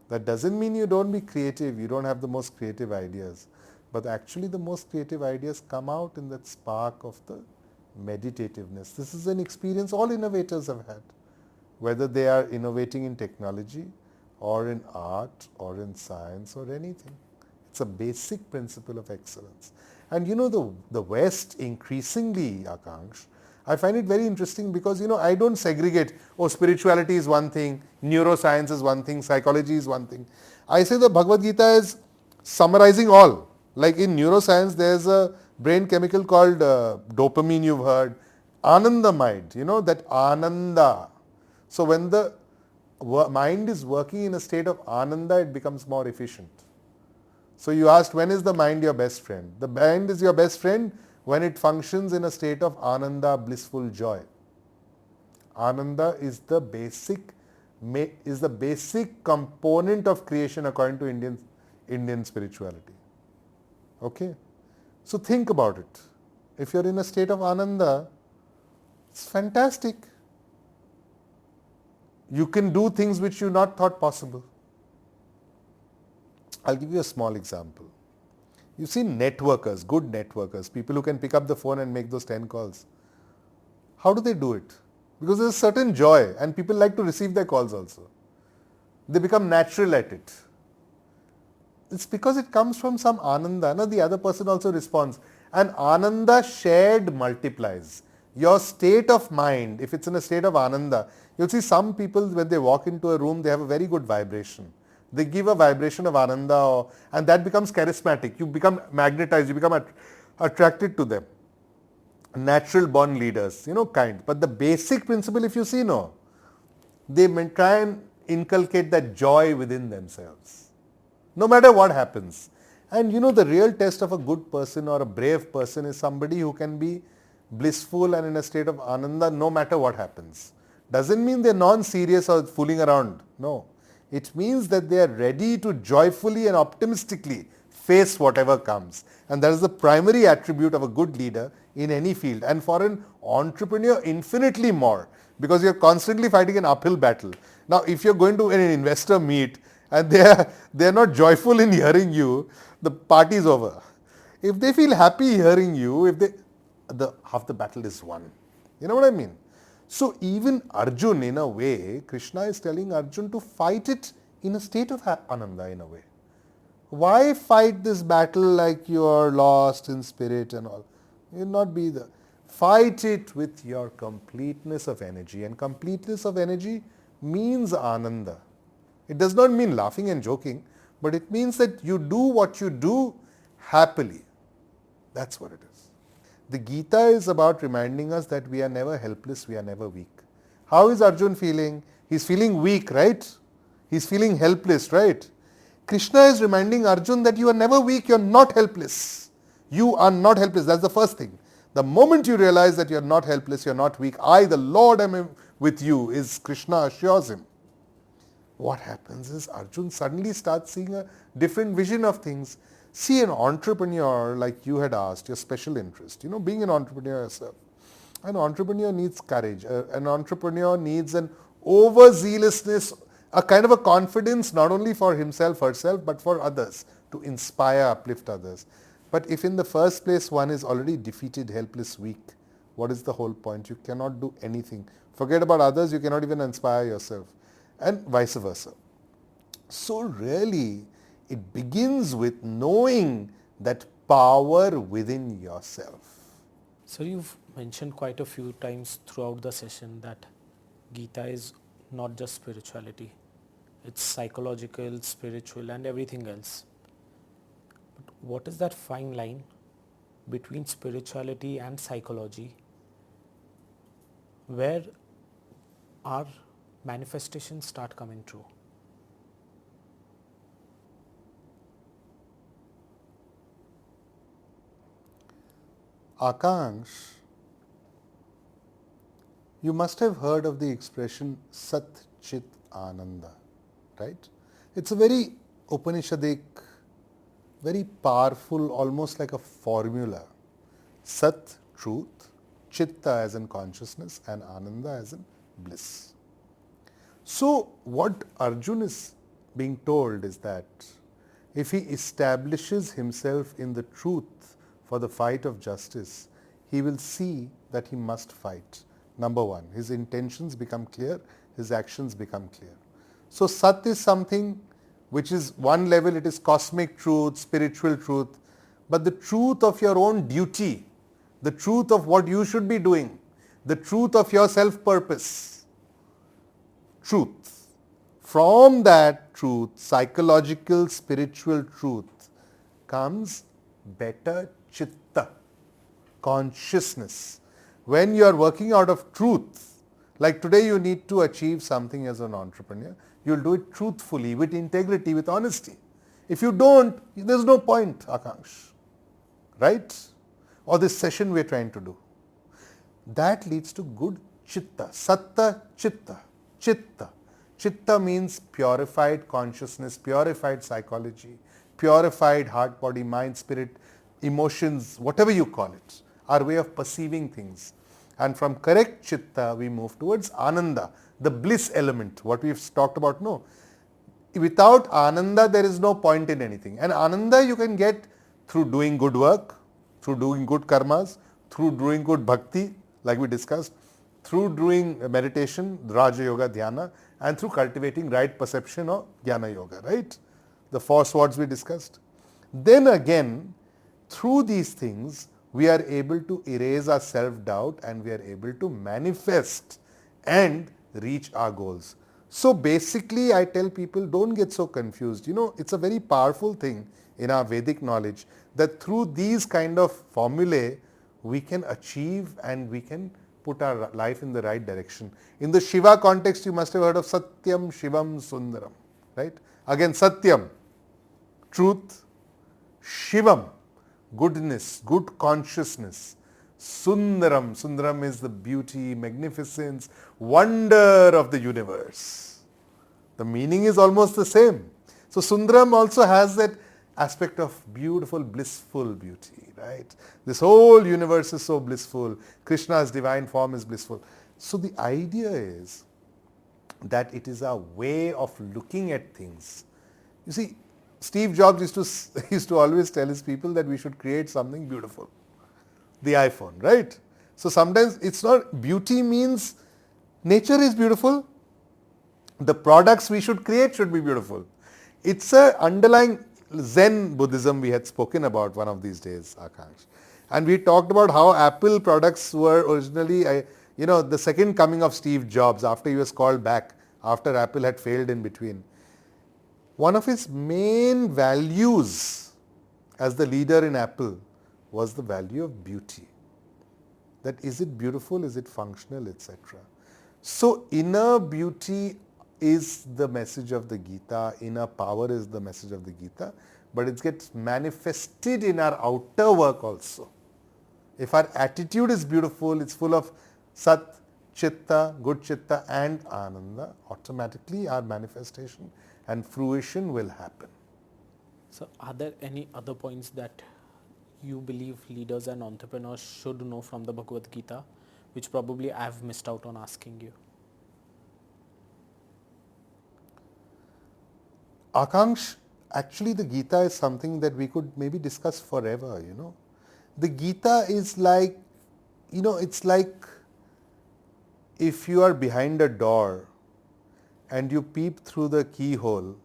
That doesn't mean you don't be creative, you don't have the most creative ideas. But actually the most creative ideas come out in that spark of the meditativeness. This is an experience all innovators have had, whether they are innovating in technology or in art or in science or anything. It's a basic principle of excellence. And the West increasingly, Akansh, I find it very interesting because, I don't segregate, spirituality is one thing, neuroscience is one thing, psychology is one thing. I say the Bhagavad Gita is summarizing all. Like in neuroscience, there's a brain chemical called dopamine, you've heard, anandamide, that ananda. So when the mind is working in a state of ananda, it becomes more efficient. So you asked, when is the mind your best friend? The mind is your best friend when it functions in a state of ananda, blissful joy. Ananda is the basic component of creation according to Indian spirituality. Okay? So think about it. If you're in a state of ananda, it's fantastic. You can do things which you not thought possible. I'll give you a small example. You see networkers, good networkers, people who can pick up the phone and make those 10 calls. How do they do it? Because there's a certain joy and people like to receive their calls also. They become natural at it. It's because it comes from some ananda. No, the other person also responds. And ananda shared multiplies. Your state of mind, if it's in a state of ananda, you'll see some people when they walk into a room, they have a very good vibration. They give a vibration of ananda and that becomes charismatic. You become magnetized, you become attracted to them. Natural born leaders, kind. But the basic principle, if you see, no, they may try and inculcate that joy within themselves, no matter what happens. And the real test of a good person or a brave person is somebody who can be blissful and in a state of ananda no matter what happens. Doesn't mean they're non-serious or fooling around. No. It means that they are ready to joyfully and optimistically face whatever comes. And that is the primary attribute of a good leader in any field. And for an entrepreneur, infinitely more, because you're constantly fighting an uphill battle. Now, if you're going to an investor meet and they're not joyful in hearing you, the party's over. If they feel happy hearing you, half the battle is won. You know what I mean? So even Arjun, in a way, Krishna is telling Arjun to fight it in a state of ananda, in a way. Why fight this battle like you are lost in spirit and all? You'll not be there. Fight it with your completeness of energy. And completeness of energy means ananda. It does not mean laughing and joking, but it means that you do what you do happily. That's what it is. The Gita is about reminding us that we are never helpless, we are never weak. How is Arjun feeling? He's feeling weak, right? He's feeling helpless, right? Krishna is reminding Arjun that you are never weak, you are not helpless. You are not helpless. That's the first thing. The moment you realize that you are not helpless, you are not weak, I, the Lord, am with you, is Krishna assures him. What happens is Arjun suddenly starts seeing a different vision of things. See, an entrepreneur, like you had asked, your special interest, being an entrepreneur yourself. An entrepreneur needs courage. An entrepreneur needs an overzealousness, a kind of a confidence not only for himself, herself, but for others, to inspire, uplift others. But if in the first place one is already defeated, helpless, weak, what is the whole point? You cannot do anything. Forget about others, you cannot even inspire yourself. And vice versa. So really, it begins with knowing that power within yourself. Sir, you've mentioned quite a few times throughout the session that Gita is not just spirituality. It's psychological, spiritual and everything else. But what is that fine line between spirituality and psychology where our manifestations start coming true? Akansh, you must have heard of the expression Sat Chit Ananda, right? It's a very Upanishadic, very powerful, almost like a formula. Sat, truth, Chitta as in consciousness, and Ananda as in bliss. So what Arjun is being told is that if he establishes himself in the truth for the fight of justice, he will see that he must fight. Number one, his intentions become clear, his actions become clear. So Sat is something which is one level, it is cosmic truth, spiritual truth, but the truth of your own duty, the truth of what you should be doing, the truth of your self-purpose. Truth. From that truth, psychological, spiritual truth, comes better chitta, consciousness. When you are working out of truth, like today you need to achieve something as an entrepreneur, you'll do it truthfully, with integrity, with honesty. If you don't, there's no point, Akansh. Right? Or this session we're trying to do. That leads to good chitta, satta chitta. Chitta. Chitta means purified consciousness, purified psychology, purified heart, body, mind, spirit, emotions, whatever you call it, our way of perceiving things. And from correct chitta, we move towards ananda, the bliss element, what we've talked about. No. Without ananda, there is no point in anything. And ananda you can get through doing good work, through doing good karmas, through doing good bhakti, like we discussed, through doing meditation, Raja Yoga, Dhyana, and through cultivating right perception or jnana yoga, right? The four swords we discussed. Then again, through these things, we are able to erase our self-doubt and we are able to manifest and reach our goals. So basically, I tell people, don't get so confused. It's a very powerful thing in our Vedic knowledge that through these kind of formulae, we can achieve and we can put our life in the right direction. In the Shiva context, you must have heard of Satyam, Shivam, Sundaram, right? Again, Satyam, truth; Shivam, goodness, good consciousness; Sundaram, Sundaram is the beauty, magnificence, wonder of the universe. The meaning is almost the same. So Sundaram also has that aspect of beautiful, blissful beauty, right? This whole universe is so blissful. Krishna's divine form is blissful. So the idea is that it is a way of looking at things. You see, Steve Jobs used to always tell his people that we should create something beautiful. The iPhone, right? So sometimes it's not, beauty means nature is beautiful. The products we should create should be beautiful. It's a underlying Zen Buddhism we had spoken about one of these days, Akash. And we talked about how Apple products were originally, the second coming of Steve Jobs after he was called back, after Apple had failed in between. One of his main values as the leader in Apple was the value of beauty. That is it beautiful, is it functional, etc. So inner beauty is the message of the Gita, inner power is the message of the Gita, but it gets manifested in our outer work also. If our attitude is beautiful, it's full of Sat, Chitta, good Chitta and Ananda, automatically our manifestation and fruition will happen. So are there any other points that you believe leaders and entrepreneurs should know from the Bhagavad Gita, which probably I've missed out on asking you? Akanksh, actually the Gita is something that we could maybe discuss forever, The Gita is like, it's like if you are behind a door and you peep through the keyhole,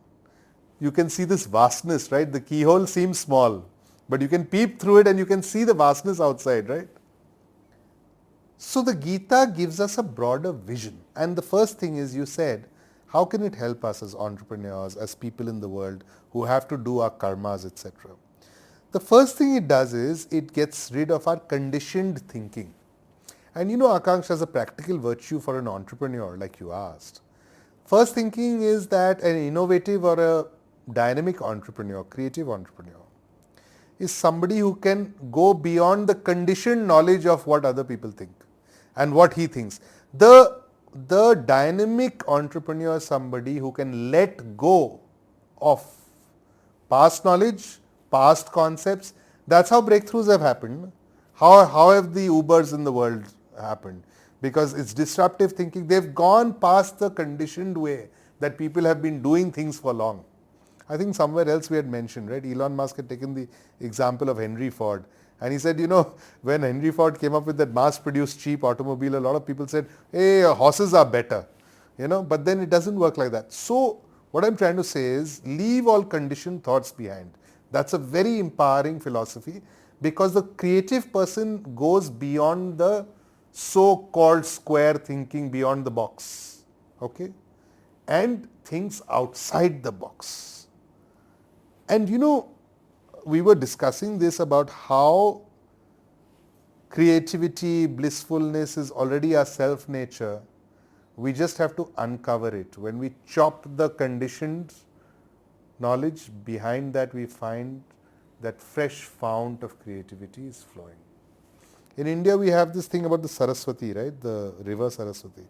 you can see this vastness, right? The keyhole seems small, but you can peep through it and you can see the vastness outside, right? So the Gita gives us a broader vision. And the first thing is, you said, how can it help us as entrepreneurs, as people in the world who have to do our karmas, etc. The first thing it does is it gets rid of our conditioned thinking. And Akanksha, as a practical virtue for an entrepreneur, like you asked, first thinking is that an innovative or a dynamic entrepreneur, creative entrepreneur, is somebody who can go beyond the conditioned knowledge of what other people think and what he thinks. The dynamic entrepreneur is somebody who can let go of past knowledge, past concepts. That's how breakthroughs have happened. How have the Ubers in the world happened? Because it's disruptive thinking. They've gone past the conditioned way that people have been doing things for long. I think somewhere else we had mentioned, right? Elon Musk had taken the example of Henry Ford. And he said, when Henry Ford came up with that mass-produced cheap automobile, a lot of people said, hey, horses are better. But then it doesn't work like that. So what I'm trying to say is, leave all conditioned thoughts behind. That's a very empowering philosophy, because the creative person goes beyond the so-called square thinking, beyond the box, okay? And thinks outside the box. And we were discussing this about how creativity, blissfulness is already our self-nature. We just have to uncover it. When we chop the conditioned knowledge, behind that we find that fresh fount of creativity is flowing. In India, we have this thing about the Saraswati, right? The river Saraswati.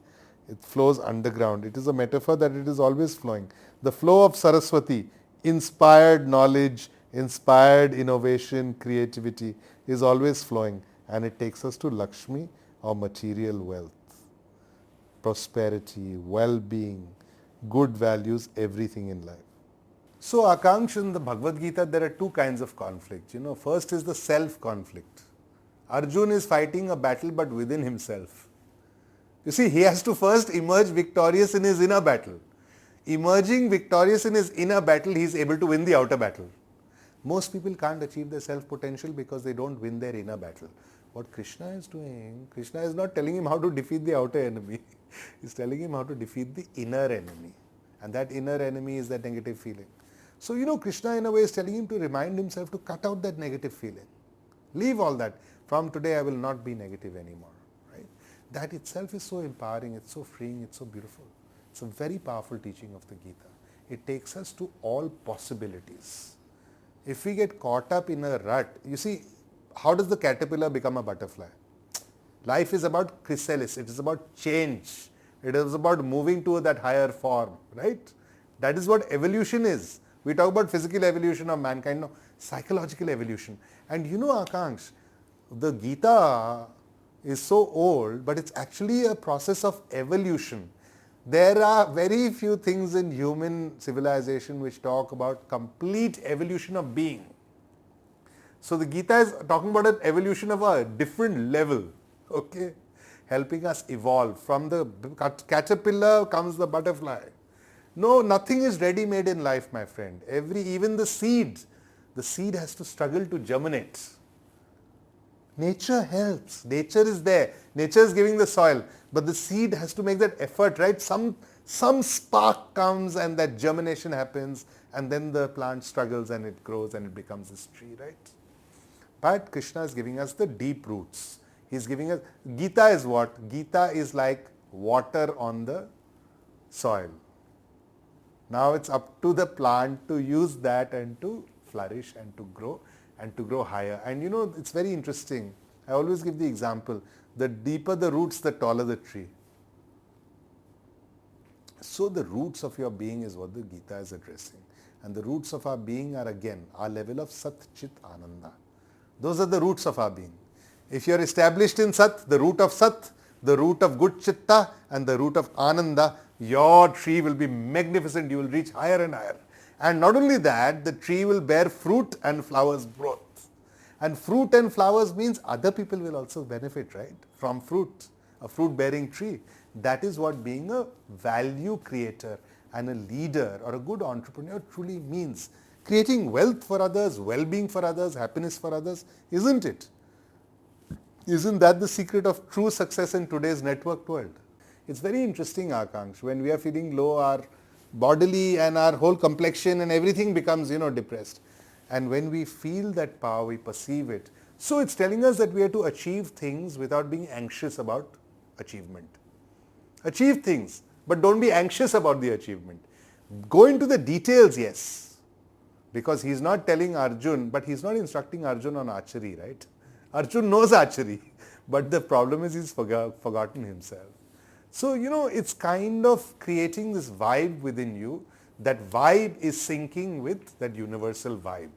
It flows underground. It is a metaphor that it is always flowing. The flow of Saraswati, inspired knowledge, inspired innovation, creativity is always flowing, and it takes us to Lakshmi, or material wealth, prosperity, well-being, good values, everything in life. So Akanksha, in the Bhagavad Gita, there are two kinds of conflict. First is the self-conflict. Arjun is fighting a battle but within himself. You see, he has to first emerge victorious in his inner battle. Emerging victorious in his inner battle, he is able to win the outer battle. Most people can't achieve their self-potential because they don't win their inner battle. What Krishna is doing, Krishna is not telling him how to defeat the outer enemy. He's telling him how to defeat the inner enemy. And that inner enemy is that negative feeling. So, Krishna in a way is telling him to remind himself to cut out that negative feeling. Leave all that. From today I will not be negative anymore. Right? That itself is so empowering, it's so freeing, it's so beautiful. It's a very powerful teaching of the Gita. It takes us to all possibilities. If we get caught up in a rut, you see, how does the caterpillar become a butterfly? Life is about chrysalis, it is about change. It is about moving to that higher form, right? That is what evolution is. We talk about physical evolution of mankind, no, psychological evolution. And Akansh, the Gita is so old, but it's actually a process of evolution. There are very few things in human civilization which talk about complete evolution of being. So the Gita is talking about an evolution of a different level, okay? Helping us evolve. From the caterpillar comes the butterfly. No, nothing is ready-made in life, my friend. Even the seed has to struggle to germinate. Nature helps. Nature is there. Nature is giving the soil. But the seed has to make that effort, right? Some spark comes and that germination happens, and then the plant struggles and it grows and it becomes this tree, right? But Krishna is giving us the deep roots. He's giving us, Gita is what? Gita is like water on the soil. Now it's up to the plant to use that and to flourish and to grow higher. And it's very interesting. I always give the example, the deeper the roots, the taller the tree. So the roots of your being is what the Gita is addressing. And the roots of our being are again our level of Sat Chit Ananda. Those are the roots of our being. If you are established in Sat, the root of Sat, the root of good Chitta and the root of Ananda, your tree will be magnificent. You will reach higher and higher. And not only that, the tree will bear fruit and flowers both. And fruit and flowers means other people will also benefit, right? From fruit, a fruit-bearing tree. That is what being a value creator and a leader or a good entrepreneur truly means. Creating wealth for others, well-being for others, happiness for others, isn't it? Isn't that the secret of true success in today's networked world? It's very interesting, Akansh, when we are feeling low, our bodily and our whole complexion and everything becomes, depressed. And when we feel that power, we perceive it. So it's telling us that we are to achieve things without being anxious about achievement. Achieve things, but don't be anxious about the achievement. Go into the details, yes. Because he's not telling Arjun, but he's not instructing Arjun on archery, right? Arjun knows archery, but the problem is he's forgotten himself. So, it's kind of creating this vibe within you. That vibe is syncing with that universal vibe,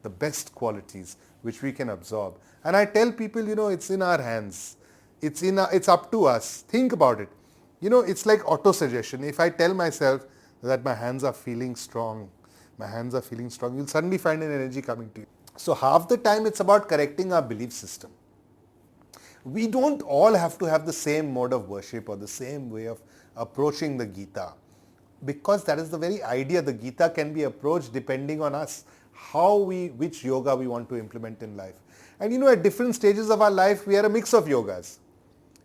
the best qualities which we can absorb. And I tell people, it's in our hands. It's up to us. Think about it. It's like auto-suggestion. If I tell myself that my hands are feeling strong, you'll suddenly find an energy coming to you. So half the time it's about correcting our belief system. We don't all have to have the same mode of worship or the same way of approaching the Gita, because that is the very idea. The Gita can be approached depending on us, which yoga we want to implement in life. And at different stages of our life, we are a mix of yogas.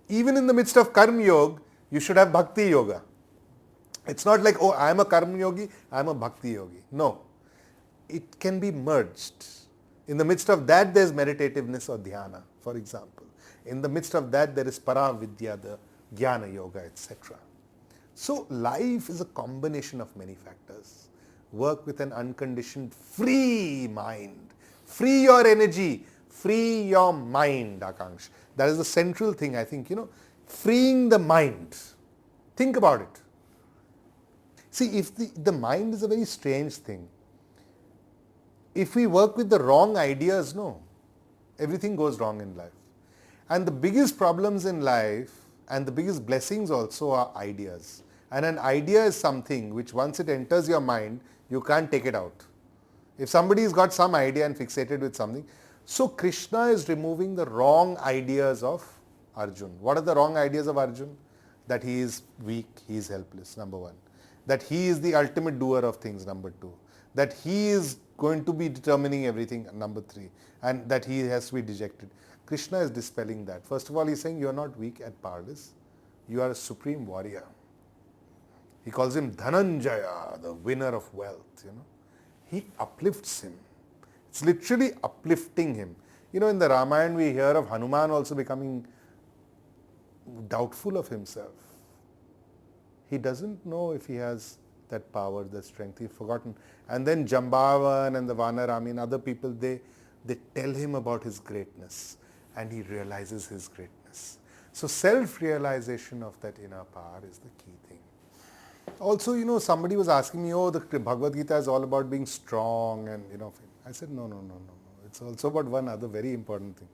Even in the midst of Karma Yoga, you should have Bhakti Yoga. It's not like, oh, I'm a Karma Yogi, I'm a Bhakti Yogi. No. It can be merged. In the midst of that, there's meditativeness or dhyana, for example. In the midst of that, there is Paravidya, the Jnana Yoga, etc. So life is a combination of many factors. Work with an unconditioned, free mind. Free your energy. Free your mind, Akansh. That is the central thing, I think, freeing the mind. Think about it. See, if the mind is a very strange thing. If we work with the wrong ideas, everything goes wrong in life. And the biggest problems in life and the biggest blessings also are ideas. And an idea is something which once it enters your mind, you can't take it out. If somebody's got some idea and fixated with something, so Krishna is removing the wrong ideas of Arjun. What are the wrong ideas of Arjun? that he is weak, he is helpless, number one. That he is the ultimate doer of things, number two. That he is going to be determining everything, number three. And that he has to be dejected. Krishna is dispelling that. First of all, he's saying you are not weak and powerless. You are a supreme warrior. He calls him Dhananjaya, the winner of wealth. He uplifts him. It's literally uplifting him. In the Ramayana we hear of Hanuman also becoming doubtful of himself. He doesn't know if he has that power, that strength. He's forgotten. And then Jambavan and the Vanarami and other people, they tell him about his greatness, and he realizes his greatness. So self-realization of that inner power is the key thing. Also, somebody was asking me, the Bhagavad Gita is all about being strong, and I said, no. It's also about one other very important thing.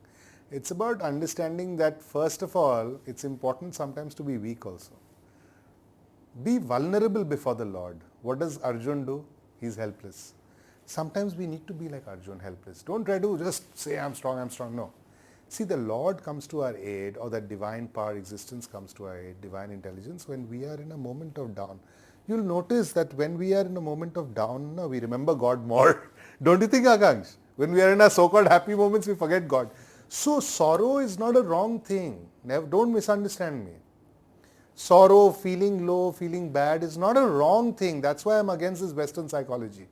It's about understanding that first of all, it's important sometimes to be weak also. Be vulnerable before the Lord. What does Arjun do? He's helpless. Sometimes we need to be like Arjun, helpless. Don't try to just say, I'm strong. No. See, the Lord comes to our aid, or that divine power existence comes to our aid, divine intelligence, when we are in a moment of down. You'll notice that when we are in a moment of down, we remember God more. Don't you think, Akansh? When we are in our so-called happy moments, we forget God. So sorrow is not a wrong thing. Don't misunderstand me. Sorrow, feeling low, feeling bad is not a wrong thing. That's why I'm against this Western psychology.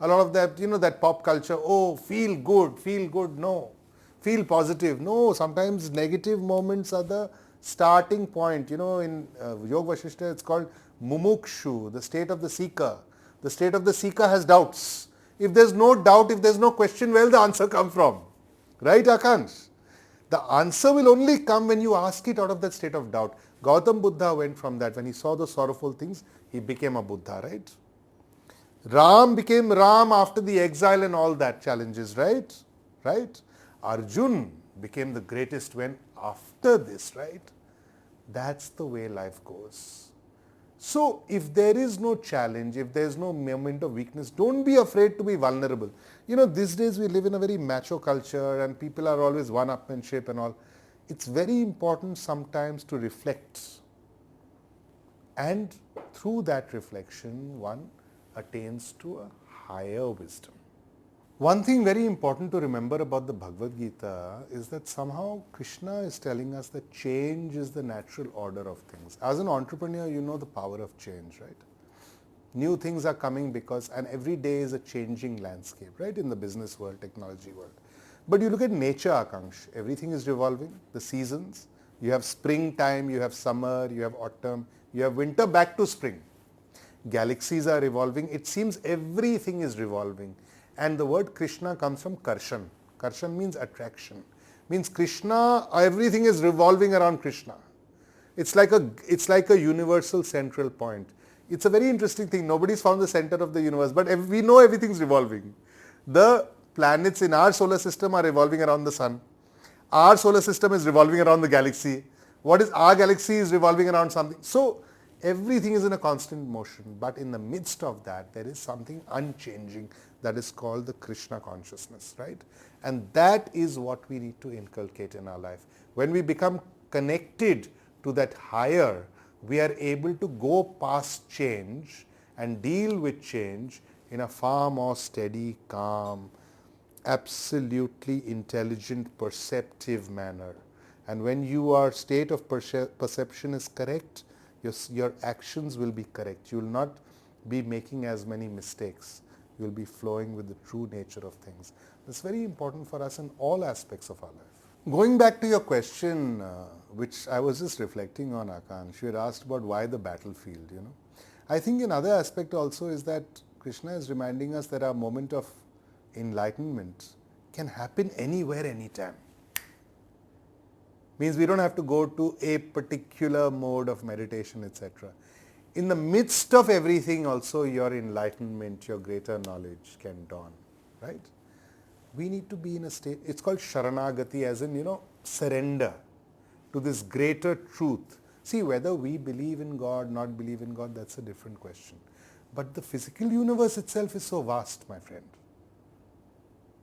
A lot of that, that pop culture, feel good, no. Feel positive. No, sometimes negative moments are the starting point. In Yoga Vasishtha, it's called mumukshu, the state of the seeker. The state of the seeker has doubts. If there's no doubt, if there's no question, where will the answer come from? Right, Akansh? The answer will only come when you ask it out of that state of doubt. Gautam Buddha went from that. When he saw the sorrowful things, he became a Buddha, right? Ram became Ram after the exile and all that challenges, right? Right? Arjun became the greatest when after this, right? That's the way life goes. So if there is no challenge, if there is no moment of weakness, don't be afraid to be vulnerable. These days we live in a very macho culture and people are always one-upmanship and all. It's very important sometimes to reflect. And through that reflection, one attains to a higher wisdom. One thing very important to remember about the Bhagavad Gita is that somehow Krishna is telling us that change is the natural order of things. As an entrepreneur, you know the power of change, right? New things are coming and every day is a changing landscape, right? In the business world, technology world. But you look at nature, Akansh, everything is revolving, the seasons. You have springtime, you have summer, you have autumn, you have winter, back to spring. Galaxies are revolving. It seems everything is revolving. And the word Krishna comes from Karshan. Karshan means attraction. Means Krishna, everything is revolving around Krishna. It's like a universal central point. It's a very interesting thing. Nobody's found the center of the universe, but we know everything's revolving. The planets in our solar system are revolving around the sun. Our solar system is revolving around the galaxy. Our galaxy is revolving around something. So everything is in a constant motion, but in the midst of that, there is something unchanging that is called the Krishna consciousness, right? And that is what we need to inculcate in our life. When we become connected to that higher, we are able to go past change and deal with change in a far more steady, calm, absolutely intelligent, perceptive manner. And when your state of perception is correct, your actions will be correct. You will not be making as many mistakes. You will be flowing with the true nature of things. That's very important for us in all aspects of our life. Going back to your question, which I was just reflecting on, Akansh, you had asked about why the battlefield, I think another aspect also is that Krishna is reminding us that our moment of enlightenment can happen anywhere, anytime. Means we don't have to go to a particular mode of meditation, etc. In the midst of everything also, your enlightenment, your greater knowledge can dawn, right? We need to be in a state, it's called Sharanagati, as in, surrender to this greater truth. See, whether we believe in God, not believe in God, that's a different question. But the physical universe itself is so vast, my friend.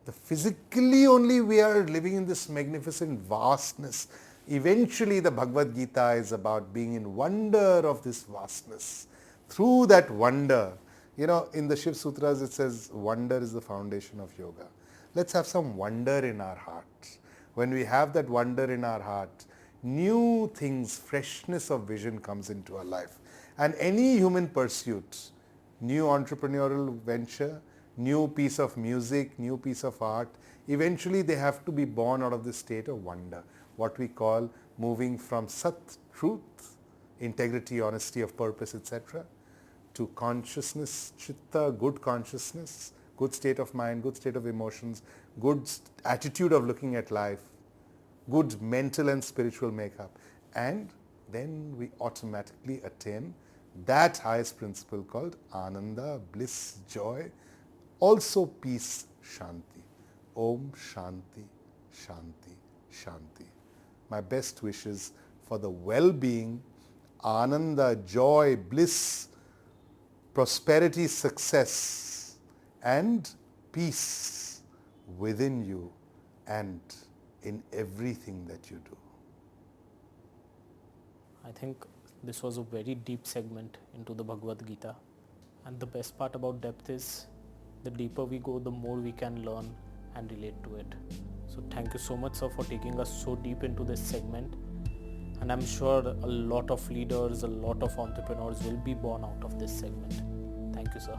The physically only we are living in this magnificent vastness. Eventually the Bhagavad Gita is about being in wonder of this vastness. Through that wonder, in the Shiv Sutras it says wonder is the foundation of yoga. Let's have some wonder in our heart. When we have that wonder in our heart, new things, freshness of vision comes into our life. And any human pursuit, new entrepreneurial venture, new piece of music, new piece of art, eventually they have to be born out of this state of wonder, what we call moving from sat, truth, integrity, honesty of purpose, etc., to consciousness, chitta, good consciousness, good state of mind, good state of emotions, good attitude of looking at life, good mental and spiritual makeup. And then we automatically attain that highest principle called Ananda, bliss, joy, also peace, Shanti. Om Shanti, Shanti, Shanti. My best wishes for the well-being, Ananda, joy, bliss, prosperity, success, and peace within you and in everything that you do. I think this was a very deep segment into the Bhagavad Gita. And the best part about depth is the deeper we go, the more we can learn and relate to it. So thank you so much, sir, for taking us so deep into this segment. And I'm sure a lot of leaders, a lot of entrepreneurs will be born out of this segment. Thank you, sir.